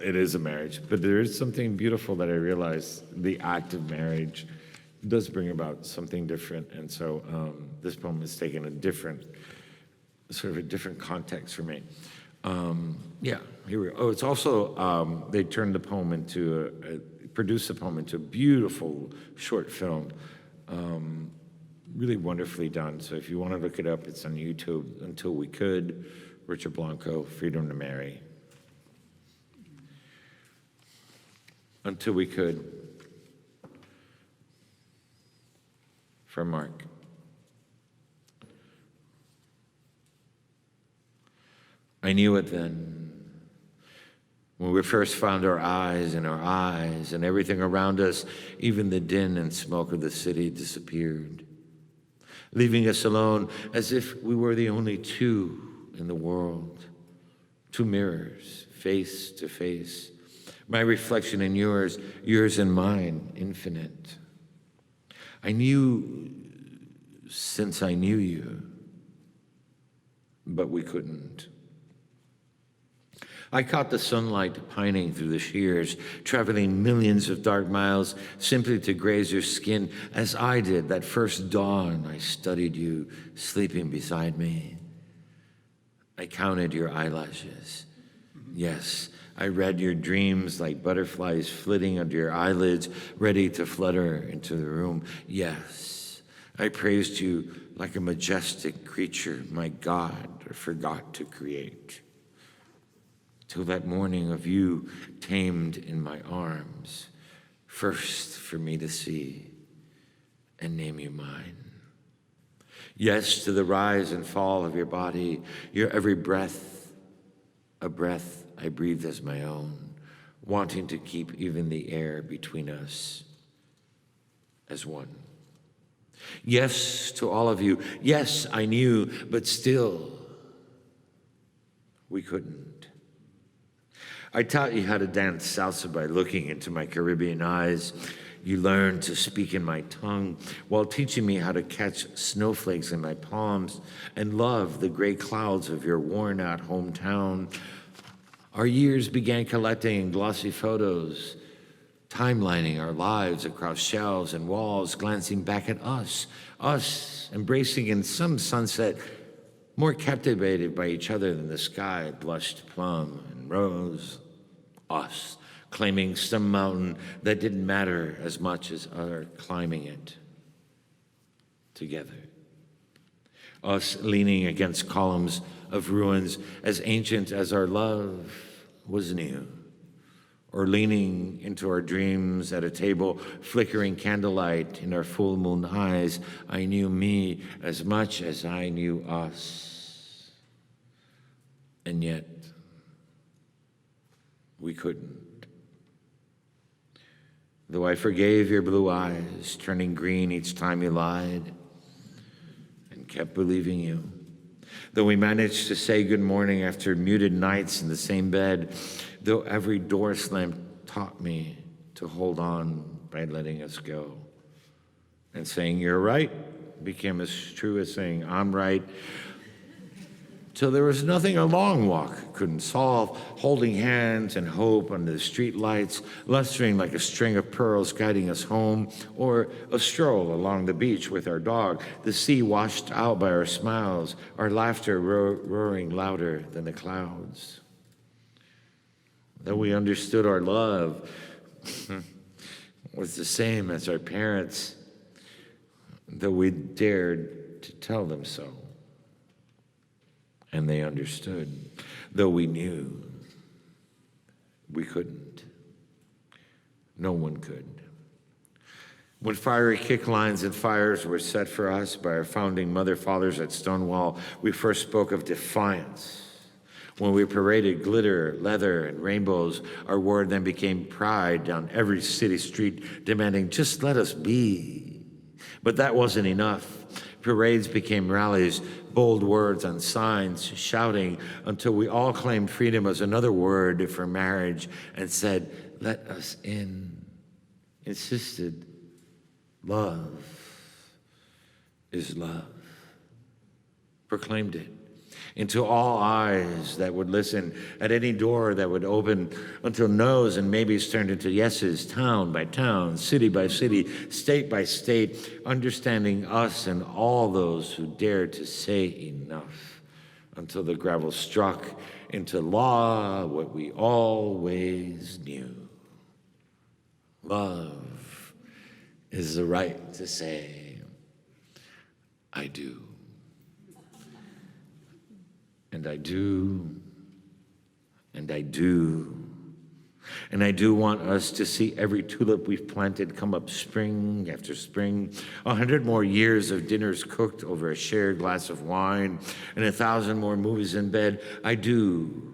it is a marriage. But there is something beautiful that I realized the act of marriage does bring about something different. And so this poem has taken a different context for me. Here we go. Oh, it's also, they turned the poem into, produced the poem into a beautiful short film. Really wonderfully done. So if you want to look it up, it's on YouTube, Until We Could, Richard Blanco, Freedom to Marry. Until We Could, from Mark. I knew it then, when we first found our eyes, and everything around us, even the din and smoke of the city disappeared, leaving us alone as if we were the only two in the world. Two mirrors, face to face, my reflection in yours, yours and mine, infinite. I knew since I knew you, but we couldn't. I caught the sunlight pining through the shears, traveling millions of dark miles simply to graze your skin, as I did that first dawn I studied you sleeping beside me. I counted your eyelashes. Yes, I read your dreams like butterflies flitting under your eyelids, ready to flutter into the room. Yes, I praised you like a majestic creature my God forgot to create. Till that morning of you tamed in my arms, first for me to see and name you mine. Yes, to the rise and fall of your body, your every breath, a breath I breathed as my own, wanting to keep even the air between us as one. Yes, to all of you. Yes, I knew, but still, we couldn't. I taught you how to dance salsa by looking into my Caribbean eyes. You learned to speak in my tongue while teaching me how to catch snowflakes in my palms and love the gray clouds of your worn-out hometown. Our years began collecting glossy photos, timelining our lives across shelves and walls, glancing back at us embracing in some sunset, more captivated by each other than the sky blushed plum and rose. Us, claiming some mountain that didn't matter as much as our climbing it together. Us leaning against columns of ruins as ancient as our love was new. Or leaning into our dreams at a table, flickering candlelight in our full moon eyes. I knew me as much as I knew us. And yet, we couldn't. Though I forgave your blue eyes, turning green each time you lied, and kept believing you. Though we managed to say good morning after muted nights in the same bed, though every door slam taught me to hold on by letting us go. And saying you're right became as true as saying I'm right, till there was nothing a long walk couldn't solve, holding hands and hope under the street lights, lustering like a string of pearls guiding us home, or a stroll along the beach with our dog, the sea washed out by our smiles, our laughter roaring louder than the clouds. Though we understood our love was the same as our parents, though we dared to tell them so. And they understood, though we knew we couldn't. No one could. When fiery kick lines and fires were set for us by our founding mother-fathers at Stonewall, we first spoke of defiance. When we paraded glitter, leather, and rainbows, our word then became pride down every city street, demanding, just let us be. But that wasn't enough. Parades became rallies, bold words on signs, shouting until we all claimed freedom as another word for marriage and said, let us in. Insisted, love is love. Proclaimed it into all eyes that would listen, at any door that would open, until no's and maybes turned into yeses, town by town, city by city, state by state, understanding us and all those who dared to say enough, until the gravel struck into law what we always knew. Love is the right to say, I do. And I do, and I do, and I do want us to see every tulip we've planted come up spring after spring, 100 more years of dinners cooked over a shared glass of wine, and 1,000 more movies in bed. I do,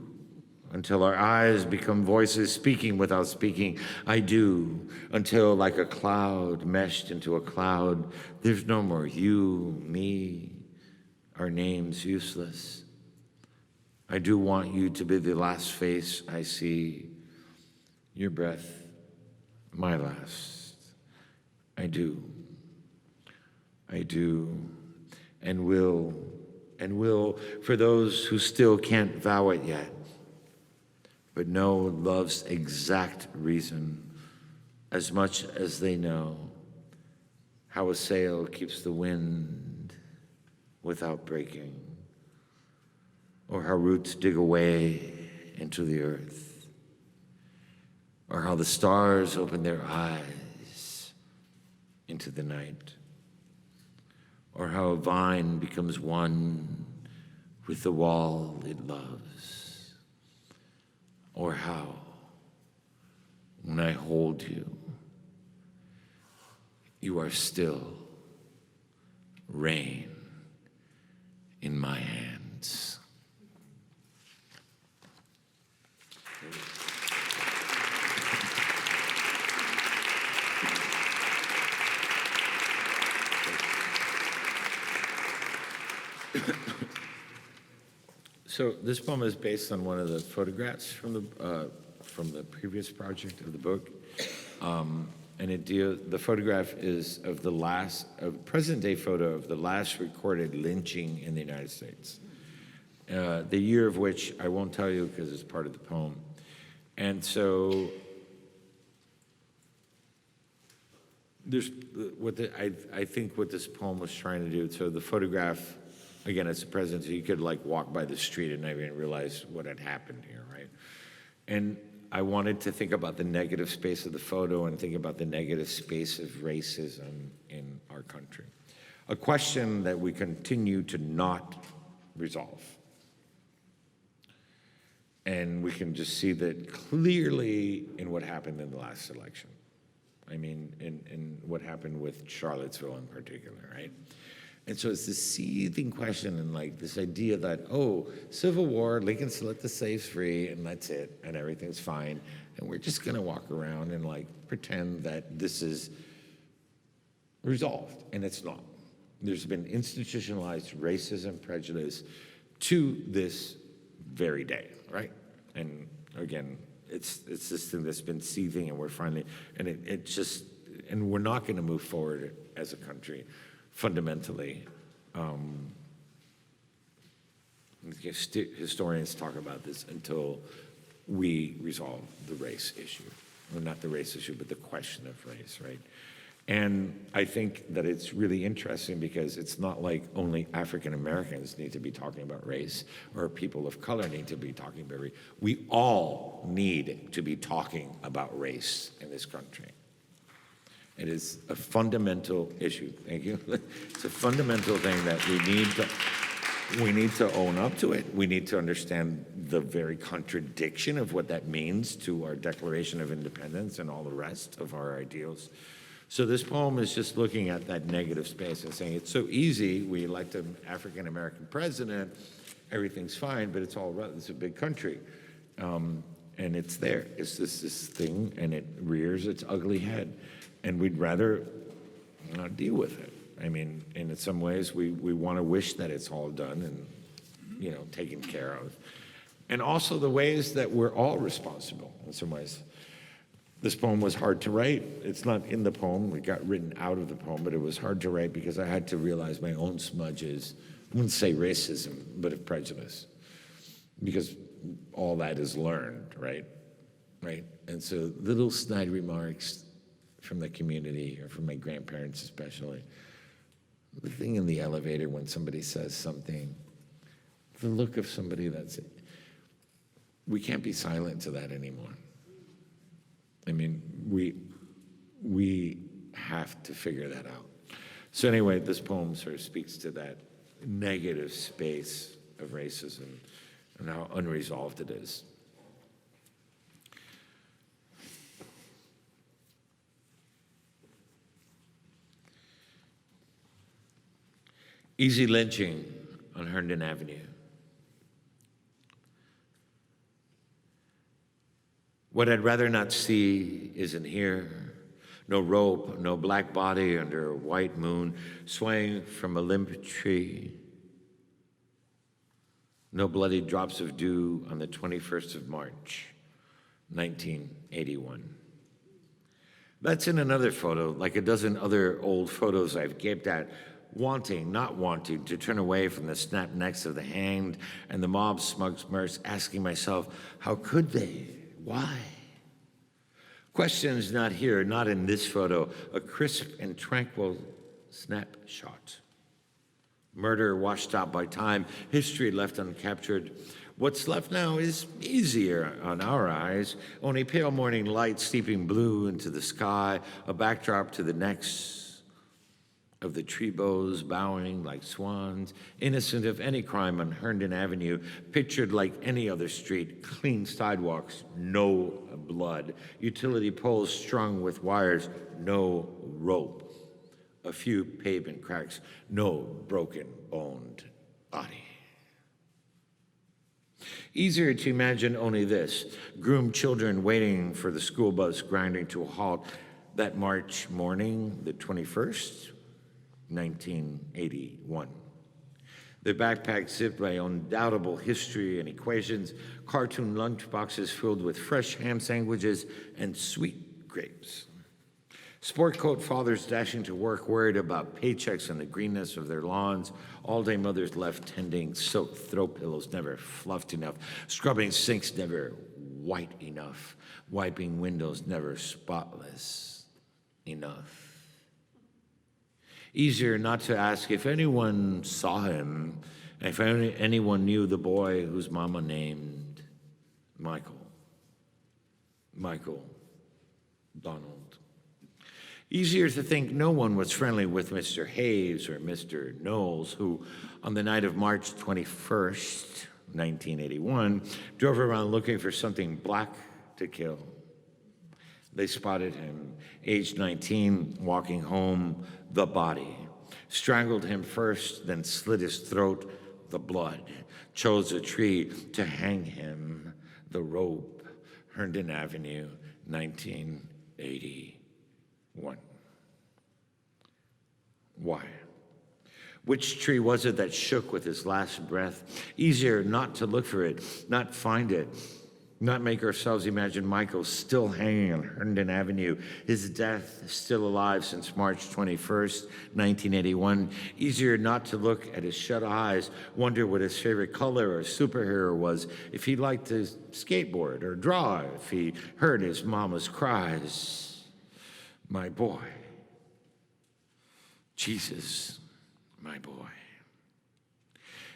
until our eyes become voices speaking without speaking. I do, until like a cloud meshed into a cloud, there's no more you, me, our names useless. I do want you to be the last face I see, your breath, my last. I do, and will for those who still can't vow it yet, but know love's exact reason as much as they know how a sail keeps the wind without breaking, or how roots dig away into the earth, or how the stars open their eyes into the night, or how a vine becomes one with the wall it loves, or how, when I hold you, you are still rain in my hands. So this poem is based on one of the photographs from the previous project of the book, and the photograph is of a present-day photo of the last recorded lynching in the United States, the year of which I won't tell you because it's part of the poem, and so there's I think what this poem was trying to do. So the photograph. Again, it's a present, so you could like walk by the street and not even realize what had happened here, right? And I wanted to think about the negative space of the photo and think about the negative space of racism in our country. A question that we continue to not resolve. And we can just see that clearly in what happened in the last election. I mean, in what happened with Charlottesville in particular, right? And so it's this seething question and like this idea that, oh, Civil War, Lincoln let the slaves free and that's it and everything's fine. And we're just gonna walk around and like pretend that this is resolved, and it's not. There's been institutionalized racism, prejudice to this very day, right? And again, it's this thing that's been seething, and we're finally, and and we're not going to move forward as a country fundamentally. Historians talk about this until we resolve the race issue, or not the race issue, but the question of race, right? And I think that it's really interesting because it's not like only African Americans need to be talking about race or people of color need to be talking about race. We all need to be talking about race in this country. It is a fundamental issue. Thank you. It's a fundamental thing that we need to own up to it. We need to understand the very contradiction of what that means to our Declaration of Independence and all the rest of our ideals. So this poem is just looking at that negative space and saying it's so easy. We elect an African-American president, everything's fine, but it's it's a big country. And it's there. It's this thing, and it rears its ugly head. And we'd rather not deal with it. I mean, and in some ways, we want to wish that it's all done and, taken care of. And also the ways that we're all responsible in some ways. This poem was hard to write. It's not in the poem. It got written out of the poem, but it was hard to write because I had to realize my own smudges. I wouldn't say racism, but of prejudice. Because all that is learned, right? Right? And so little snide remarks from the community or from my grandparents especially. The thing in the elevator when somebody says something, the look of somebody we can't be silent to that anymore. I mean, we have to figure that out. So anyway, this poem sort of speaks to that negative space of racism and how unresolved it is. Easy lynching on Herndon Avenue. What I'd rather not see isn't here. No rope, no black body under a white moon swaying from a limp tree. No bloody drops of dew on the 21st of March, 1981. That's in another photo, like a dozen other old photos I've gaped at, not wanting to turn away from the snapped necks of the hanged and the mob's smug smirks, asking myself, how could they? Why? Questions not here, not in this photo, a crisp and tranquil snapshot. Murder washed out by time, history left uncaptured. What's left now is easier on our eyes, only pale morning light steeping blue into the sky, a backdrop to the necks of the tree boughs bowing like swans, innocent of any crime on Herndon Avenue, pictured like any other street, clean sidewalks, no blood, utility poles strung with wires, no rope, a few pavement cracks, no broken boned body. Easier to imagine only this, groomed children waiting for the school bus grinding to a halt that March morning, the 21st, 1981. Their backpacks zipped by undoubtable history and equations, cartoon lunchboxes filled with fresh ham sandwiches and sweet grapes. Sport coat fathers dashing to work, worried about paychecks and the greenness of their lawns. All-day mothers left tending soaked throw pillows, never fluffed enough. Scrubbing sinks, never white enough. Wiping windows, never spotless enough. Easier not to ask if anyone saw him, if anyone knew the boy whose mama named Michael Donald. Easier to think no one was friendly with Mr. Hayes or Mr. Knowles, who on the night of March 21st, 1981, drove around looking for something black to kill. They spotted him, age 19, walking home, the body. strangled him first, then slit his throat, the blood, chose a tree to hang him, the rope, Herndon Avenue, 1981. Why? Which tree was it that shook with his last breath? Easier not to look for it, not find it, not make ourselves imagine Michael still hanging on Herndon Avenue, his death still alive since March 21st, 1981. Easier not to look at his shut eyes, wonder what his favorite color or superhero was, if he liked to skateboard or draw, if he heard his mama's cries. My boy. Jesus, my boy.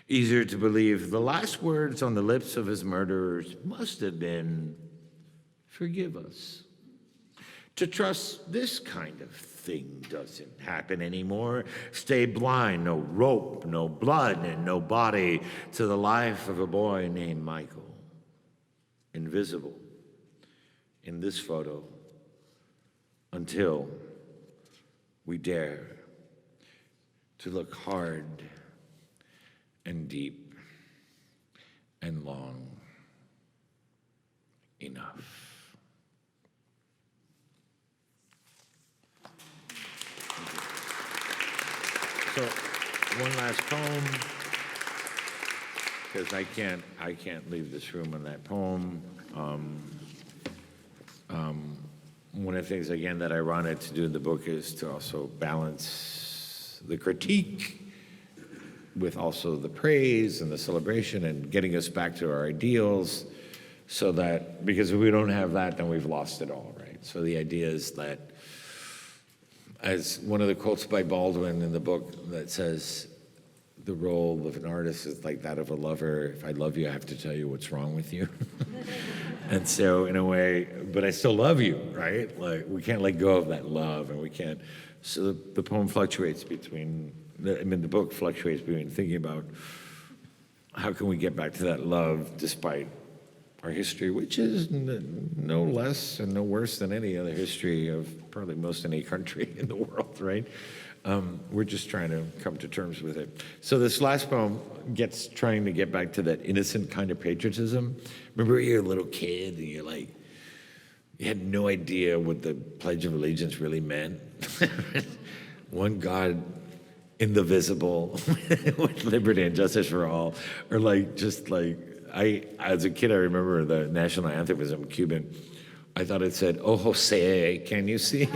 Easier to believe the last words on the lips of his murderers must have been, "Forgive us." To trust this kind of thing doesn't happen anymore. Stay blind, no rope, no blood, and no body to the life of a boy named Michael. Invisible in this photo until we dare to look hard and deep and long enough. So, one last poem, because I can't leave this room on that poem. One of the things, again, that I wanted to do in the book is to also balance the critique with also the praise and the celebration and getting us back to our ideals, so that, because if we don't have that, then we've lost it all, right? So the idea is that, as one of the quotes by Baldwin in the book that says, the role of an artist is like that of a lover. If I love you, I have to tell you what's wrong with you. And so in a way, but I still love you, right? Like, we can't let go of that love, and we can't. So the poem fluctuates between, the book fluctuates between thinking about how can we get back to that love despite our history, which is no less and no worse than any other history of probably most any country in the world, right? We're just trying to come to terms with it. So this last poem trying to get back to that innocent kind of patriotism. Remember you're a little kid and you're like, you had no idea what the Pledge of Allegiance really meant. One God in the visible with liberty and justice for all. Or as a kid, I remember the national anthem was in Cuban. I thought it said, "Oh, Jose, can you see?"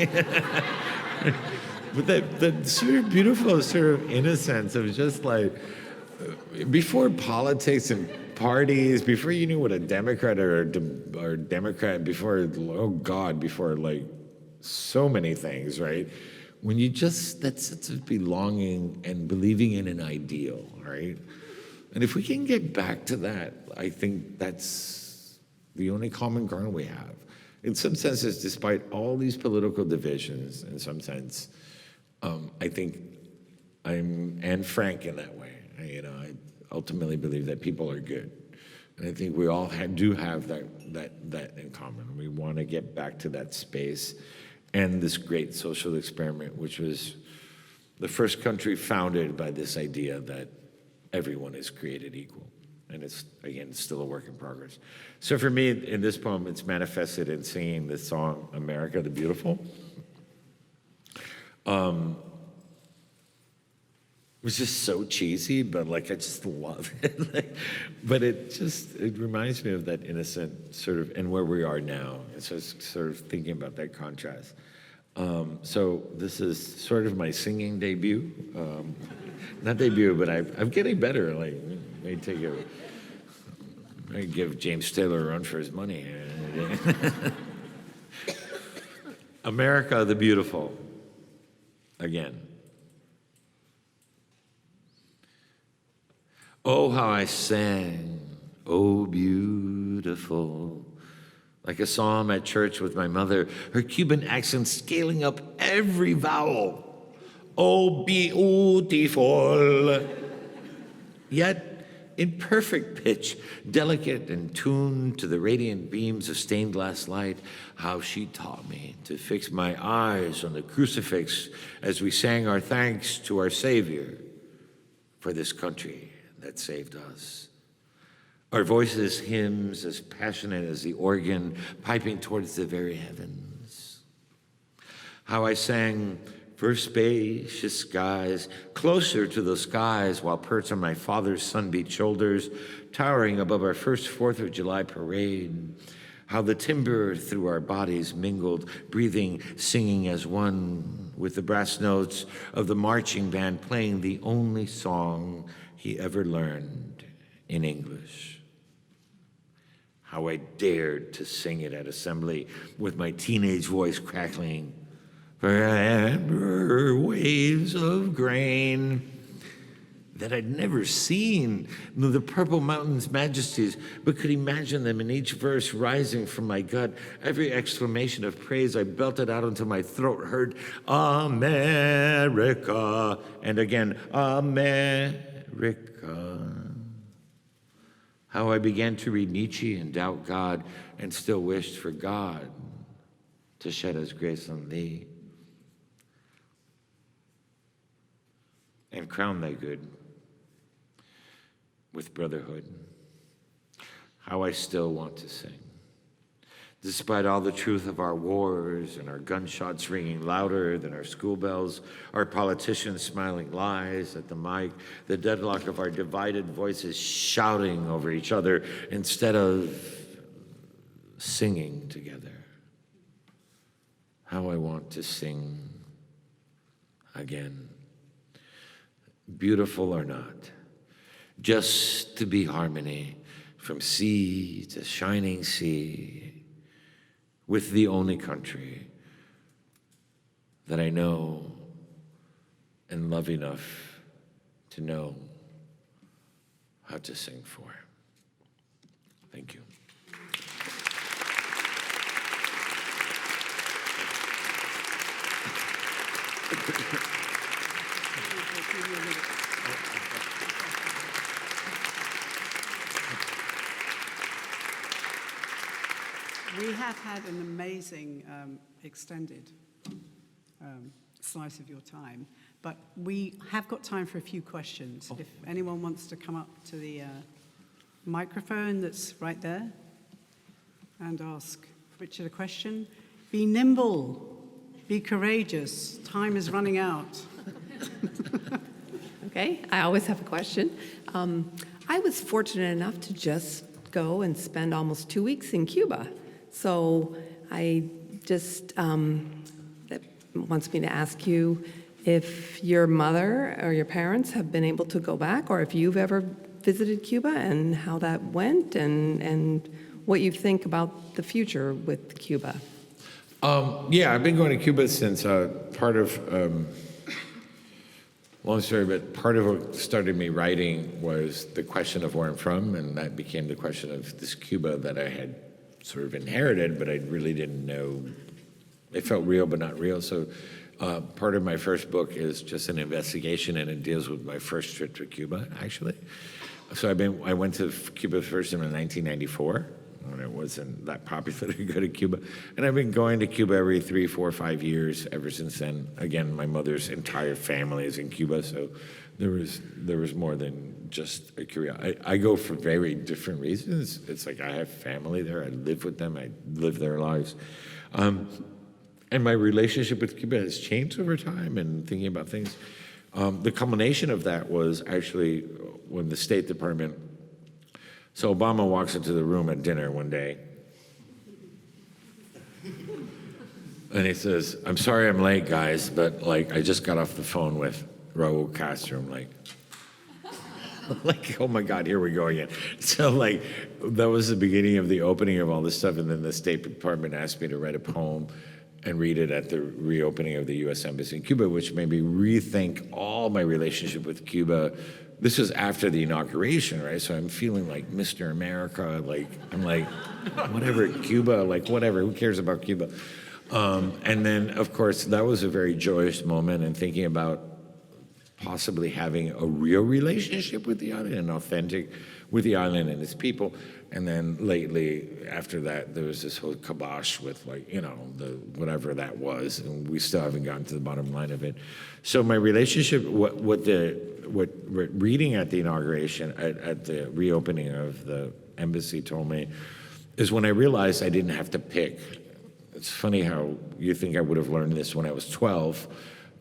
But that sort of beautiful sort of innocence of just like, before politics and parties, before you knew what a Democrat or Democrat, before like so many things, right? When you just, that sense of belonging and believing in an ideal, right? And if we can get back to that, I think that's the only common ground we have. In some senses, despite all these political divisions, in some sense, I think I'm Anne Frank in that way. I ultimately believe that people are good. And I think we all do have that in common. We want to get back to that space and this great social experiment, which was the first country founded by this idea that everyone is created equal. And it's, again, still a work in progress. So for me, in this poem, it's manifested in singing this song, America the Beautiful. It was just so cheesy, but I just love it. But it reminds me of that innocent sort of, and where we are now. It's just sort of thinking about that contrast. So this is sort of my singing debut. Not debut, but I'm getting better. May give James Taylor a run for his money. America the Beautiful. Again. Oh, how I sang, oh, beautiful. Like a psalm at church with my mother, her Cuban accent scaling up every vowel. Oh, beautiful. Yet, in perfect pitch, delicate and tuned to the radiant beams of stained glass light, how she taught me to fix my eyes on the crucifix as we sang our thanks to our Savior for this country that saved us. Our voices hymns as passionate as the organ piping towards the very heavens. How I sang, for spacious skies, closer to the skies, while perched on my father's sun-beat shoulders, towering above our first 4th of July parade. How the timbre through our bodies mingled, breathing, singing as one, with the brass notes of the marching band playing the only song he ever learned in English. How I dared to sing it at assembly with my teenage voice crackling. Forever waves of grain that I'd never seen, the purple mountains' majesties, but could imagine them in each verse rising from my gut. Every exclamation of praise I belted out until my throat hurt. America, and again, America. How I began to read Nietzsche and doubt God, and still wished for God to shed his grace on thee. And crown thy good with brotherhood. How I still want to sing. Despite all the truth of our wars and our gunshots ringing louder than our school bells, our politicians smiling lies at the mic, the deadlock of our divided voices shouting over each other instead of singing together. How I want to sing again. Beautiful or not, just to be harmony from sea to shining sea with the only country that I know and love enough to know how to sing for. Thank you. We have had an amazing extended slice of your time, but we have got time for a few questions. If anyone wants to come up to the microphone that's right there and ask Richard a question. Be nimble, be courageous, time is running out. Okay, I always have a question. I was fortunate enough to just go and spend almost 2 weeks in Cuba. So I just, that wants me to ask you if your mother or your parents have been able to go back, or if you've ever visited Cuba and how that went, and what you think about the future with Cuba. Yeah, I've been going to Cuba since part of, long story, but part of what started me writing was the question of where I'm from, and that became the question of this Cuba that I had sort of inherited, but I really didn't know. It felt real, but not real. So part of my first book is just an investigation, and it deals with my first trip to Cuba, actually. So I went to Cuba first in 1994, when it wasn't that popular to go to Cuba. And I've been going to Cuba every 3, 4, 5 years ever since then. Again, my mother's entire family is in Cuba, so there was more than just a curiosity. I go for very different reasons. It's like I have family there. I live with them. I live their lives. And my relationship with Cuba has changed over time and thinking about things. The culmination of that was actually when the State Department, so Obama walks into the room at dinner one day, and he says, "I'm sorry I'm late, guys, but like I just got off the phone with Raul Castro." I'm like, oh my God, here we go again. So like, that was the beginning of the opening of all this stuff, and then the State Department asked me to write a poem and read it at the reopening of the U.S. Embassy in Cuba, which made me rethink all my relationship with Cuba. This was after the inauguration, right? So I'm feeling like Mr. America, like, I'm like, whatever, Cuba, like, whatever, who cares about Cuba? And then, of course, that was a very joyous moment, and thinking about possibly having a real relationship with the island, and authentic with the island and its people. And then lately, after that, there was this whole kibosh with, like, the whatever that was, and we still haven't gotten to the bottom line of it. So my relationship, what reading at the inauguration, at the reopening of the embassy told me, is when I realized I didn't have to pick. It's funny how you think I would have learned this when I was 12,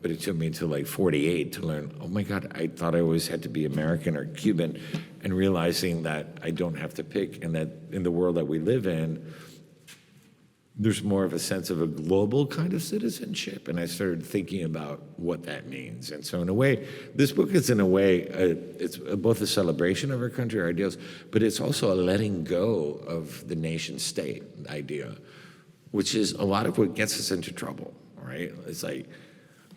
but it took me until like 48 to learn, oh my God, I thought I always had to be American or Cuban, and realizing that I don't have to pick, and that in the world that we live in, there's more of a sense of a global kind of citizenship, and I started thinking about what that means. And so in a way, this book is in a way, it's both a celebration of our country, our ideals, but it's also a letting go of the nation state idea, which is a lot of what gets us into trouble, right? It's like,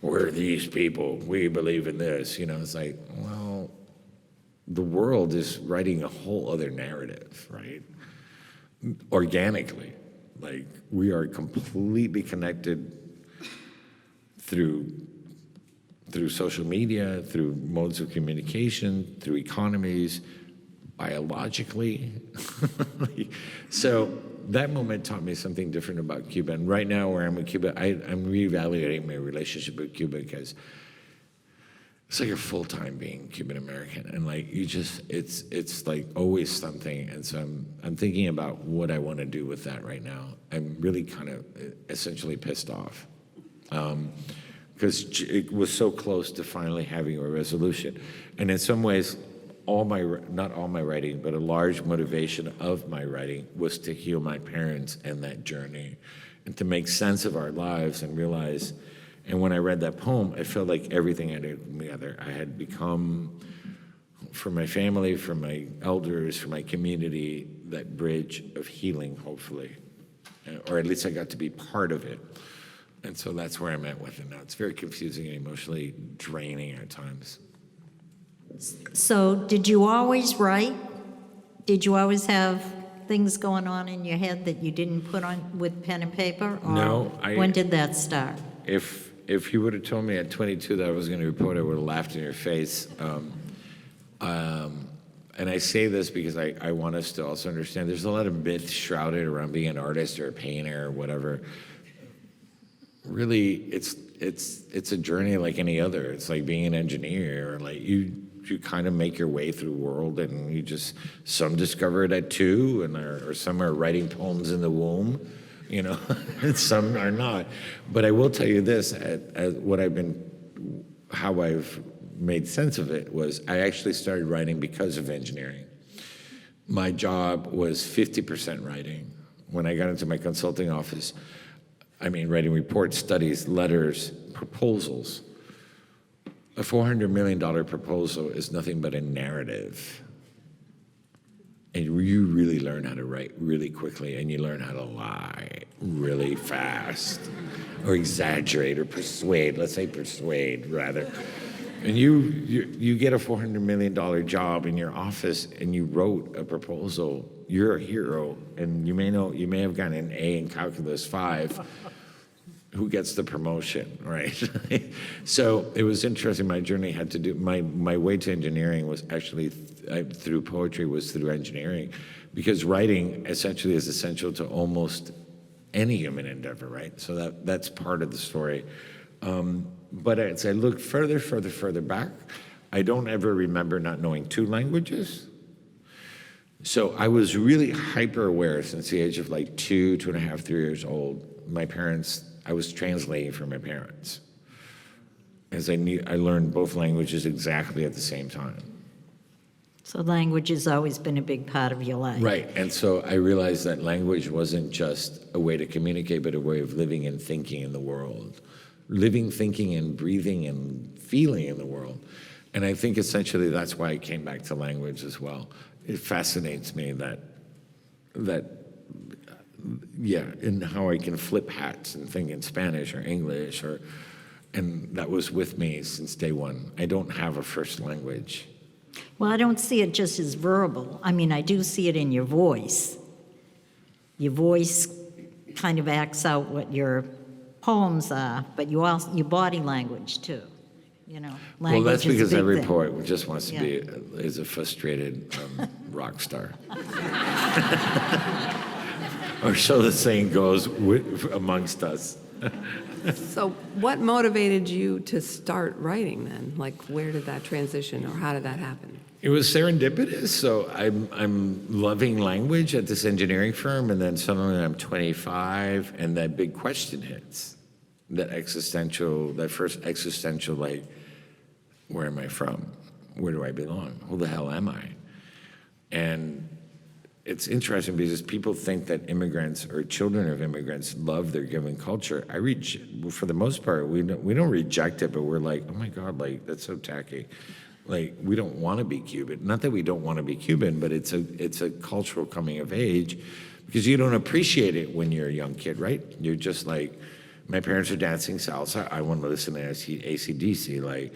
we're these people, we believe in this, it's like, well, the world is writing a whole other narrative, right? Organically. Like, we are completely connected through social media, through modes of communication, through economies, biologically. So that moment taught me something different about Cuba. And right now, where I'm with Cuba, I'm reevaluating my relationship with Cuba, because it's like you're full-time being Cuban American, and like it's like always something. And so I'm thinking about what I want to do with that right now. I'm really kind of essentially pissed off, because it was so close to finally having a resolution. And in some ways, not all my writing, but a large motivation of my writing was to heal my parents and that journey, and to make sense of our lives and realize. And when I read that poem, I felt like everything had come together. I had become, for my family, for my elders, for my community, that bridge of healing, hopefully. Or at least I got to be part of it. And so that's where I'm at with it now. It's very confusing and emotionally draining at times. So did you always write? Did you always have things going on in your head that you didn't put on with pen and paper? Or No. When did that start? If you would have told me at 22 that I was going to be a poet, I would have laughed in your face. And I say this because I want us to also understand there's a lot of myth shrouded around being an artist or a painter or whatever. Really, it's a journey like any other. It's like being an engineer, or like you kind of make your way through the world, and some discover it at 2, or some are writing poems in the womb, and some are not. But I will tell you this, how I've made sense of it was I actually started writing because of engineering. My job was 50% writing. When I got into my consulting office, writing reports, studies, letters, proposals. A $400 million proposal is nothing but a narrative. And you really learn how to write really quickly, and you learn how to lie really fast, or exaggerate, or persuade. Let's say persuade, rather. And you get a $400 million job in your office, and you wrote a proposal. You're a hero, and you may have gotten an A in Calculus 5. Who gets the promotion, right? So it was interesting. My journey had to do, my way to engineering was actually through poetry, was through engineering, because writing essentially is essential to almost any human endeavor, right? So that's part of the story. But as I look further back, I don't ever remember not knowing 2 languages. So I was really hyper aware since the age of like 2.5, 3 years old. I was translating for my parents, as I learned both languages exactly at the same time. So language has always been a big part of your life. Right, and so I realized that language wasn't just a way to communicate, but a way of living and thinking in the world. Living, thinking, and breathing and feeling in the world. And I think essentially that's why I came back to language as well. It fascinates me that and how I can flip hats and think in Spanish or English, and that was with me since day one. I don't have a first language. Well, I don't see it just as verbal. I do see it in your voice. Your voice kind of acts out what your poems are, but your body language too. you know, Well, language that's is a because big every thing. poet just wants to Yeah. be is a frustrated rock star. Or so the saying goes amongst us. So what motivated you to start writing then? Like, where did that transition, or how did that happen? It was serendipitous. So I'm loving language at this engineering firm, and then suddenly I'm 25, and that big question hits. That first existential, like, where am I from? Where do I belong? Who the hell am I? And it's interesting because people think that immigrants or children of immigrants love their given culture. For the most part, we don't reject it, but we're like, oh my God, like, that's so tacky. Like, we don't want to be Cuban. Not that we don't want to be Cuban, but it's a cultural coming of age, because you don't appreciate it when you're a young kid, right? You're just like, my parents are dancing salsa. I want to listen to AC/DC, like,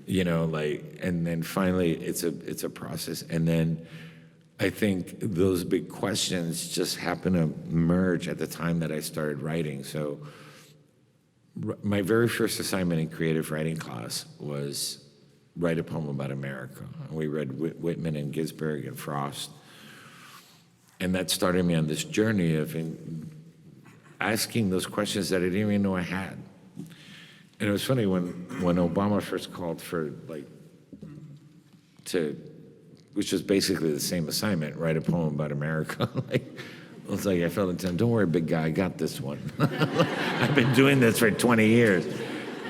you know, like, and then finally it's a process. And then I think those big questions just happen to merge at the time that I started writing. So my very first assignment in creative writing class was write a poem about America. We read Whitman and Ginsberg and Frost. And that started me on this journey of asking those questions that I didn't even know I had. And it was funny when Obama first called for, like, which was basically the same assignment, write a poem about America. Like, I was like, I felt into him, don't worry, big guy, I got this one. I've been doing this for 20 years.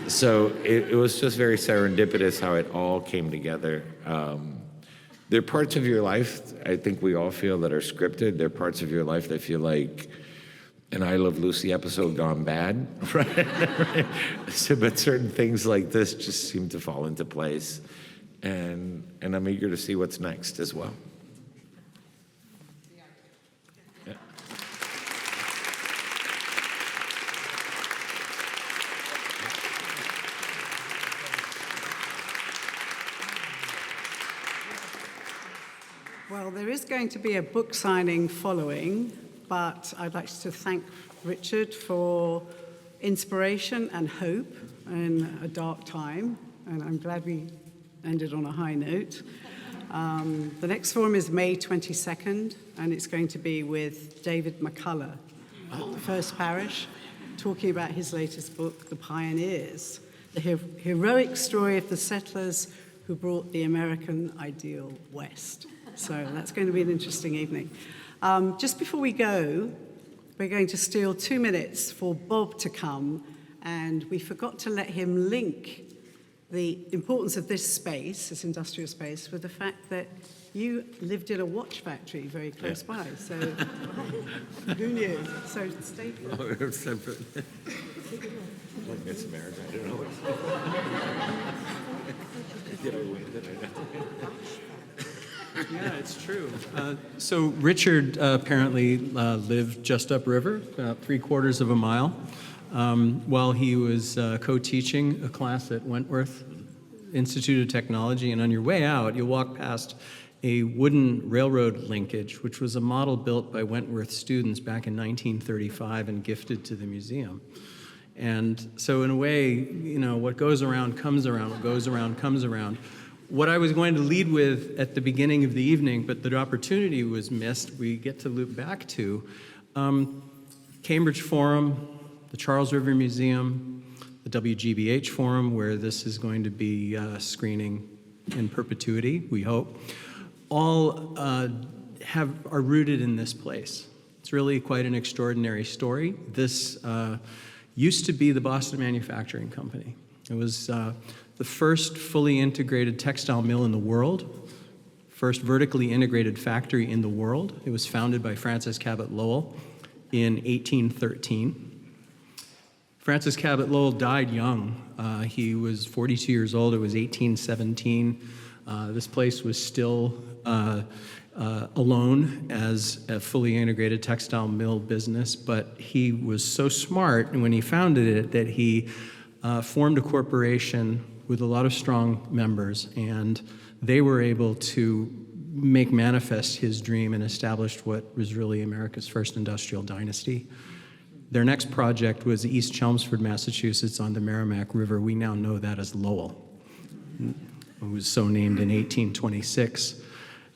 So it was just very serendipitous how it all came together. There are parts of your life, I think we all feel, that are scripted. There are parts of your life that feel like an I Love Lucy episode gone bad, right? So, but certain things like this just seem to fall into place. And I'm eager to see what's next as well. Yeah. Well, there is going to be a book signing following, but I'd like to thank Richard for inspiration and hope in a dark time, and I'm glad we ended on a high note. The next forum is May 22nd, and it's going to be with David McCullough at the First Parish, talking about his latest book, The Pioneers, the heroic story of the settlers who brought the American ideal west. So that's going to be an interesting evening. Just before we go, we're going to steal 2 minutes for Bob to come, and we forgot to let him link the importance of this space, this industrial space, with the fact that you lived in a watch factory very close by. So who knew? So stay put. Oh, it's America, I don't know. Did I win? Did I not? Yeah, it's true. So Richard apparently lived just upriver, about 3/4 of a mile, while he was co-teaching a class at Wentworth Institute of Technology. And on your way out, you'll walk past a wooden railroad linkage, which was a model built by Wentworth students back in 1935 and gifted to the museum. And so in a way, you know, what goes around comes around, what goes around comes around. What I was going to lead with at the beginning of the evening, but the opportunity was missed, we get to loop back to Cambridge Forum, the Charles River Museum, the WGBH Forum, where this is going to be screening in perpetuity, we hope, all are rooted in this place. It's really quite an extraordinary story. This used to be the Boston Manufacturing Company. It was the first fully integrated textile mill in the world, first vertically integrated factory in the world. It was founded by Francis Cabot Lowell in 1813. Francis Cabot Lowell died young. He was 42 years old. It was 1817. This place was still alone as a fully integrated textile mill business, but he was so smart when he founded it that he formed a corporation with a lot of strong members, and they were able to make manifest his dream and established what was really America's first industrial dynasty. Their next project was East Chelmsford, Massachusetts on the Merrimack River. We now know that as Lowell. It was so named in 1826.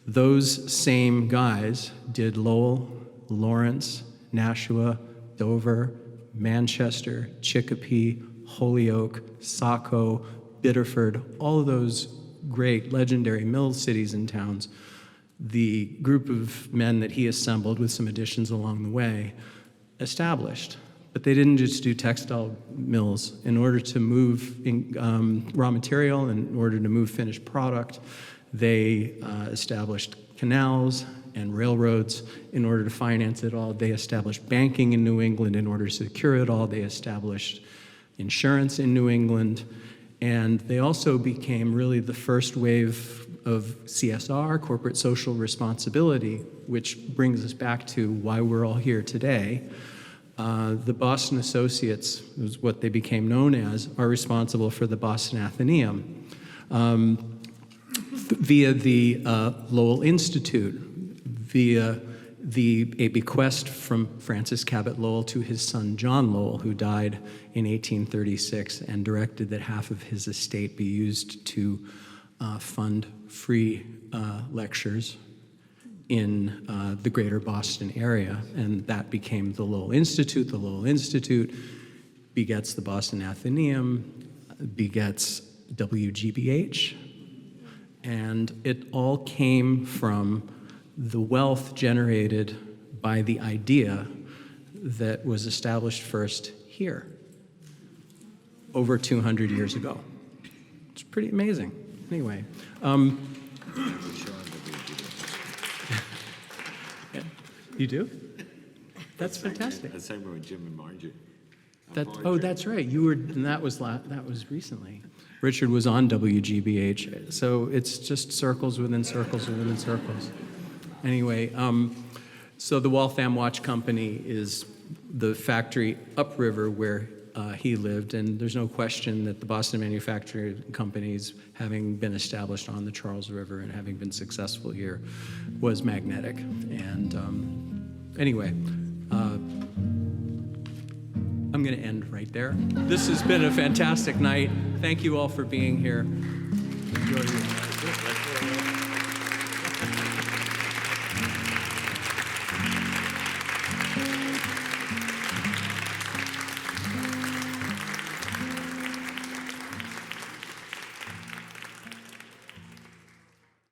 Those same guys did Lowell, Lawrence, Nashua, Dover, Manchester, Chicopee, Holyoke, Saco, Biddeford, all of those great legendary mill cities and towns. The group of men that he assembled, with some additions along the way, established. But they didn't just do textile mills. In order to move raw material, in order to move finished product, they established canals and railroads in order to finance it all. They established banking in New England in order to secure it all. They established insurance in New England. And they also became really the first wave of CSR, corporate social responsibility, which brings us back to why we're all here today. The Boston Associates, is what they became known as, are responsible for the Boston Athenaeum. Via the Lowell Institute, via a bequest from Francis Cabot Lowell to his son John Lowell, who died in 1836 and directed that half of his estate be used to fund free lectures in the greater Boston area, and that became the Lowell Institute. The Lowell Institute begets the Boston Athenaeum, begets WGBH, and it all came from the wealth generated by the idea that was established first here over 200 years ago. It's pretty amazing. Anyway, you do? That's fantastic. That's like with Jim and Margie. That's right. You were, and that was recently. Richard was on WGBH, so it's just circles within circles within circles. Anyway, so the Waltham Watch Company is the factory upriver where he lived, and there's no question that the Boston Manufacturing Companies, having been established on the Charles River and having been successful here, was magnetic. And anyway, I'm going to end right there. This has been a fantastic night. Thank you all for being here. Enjoy your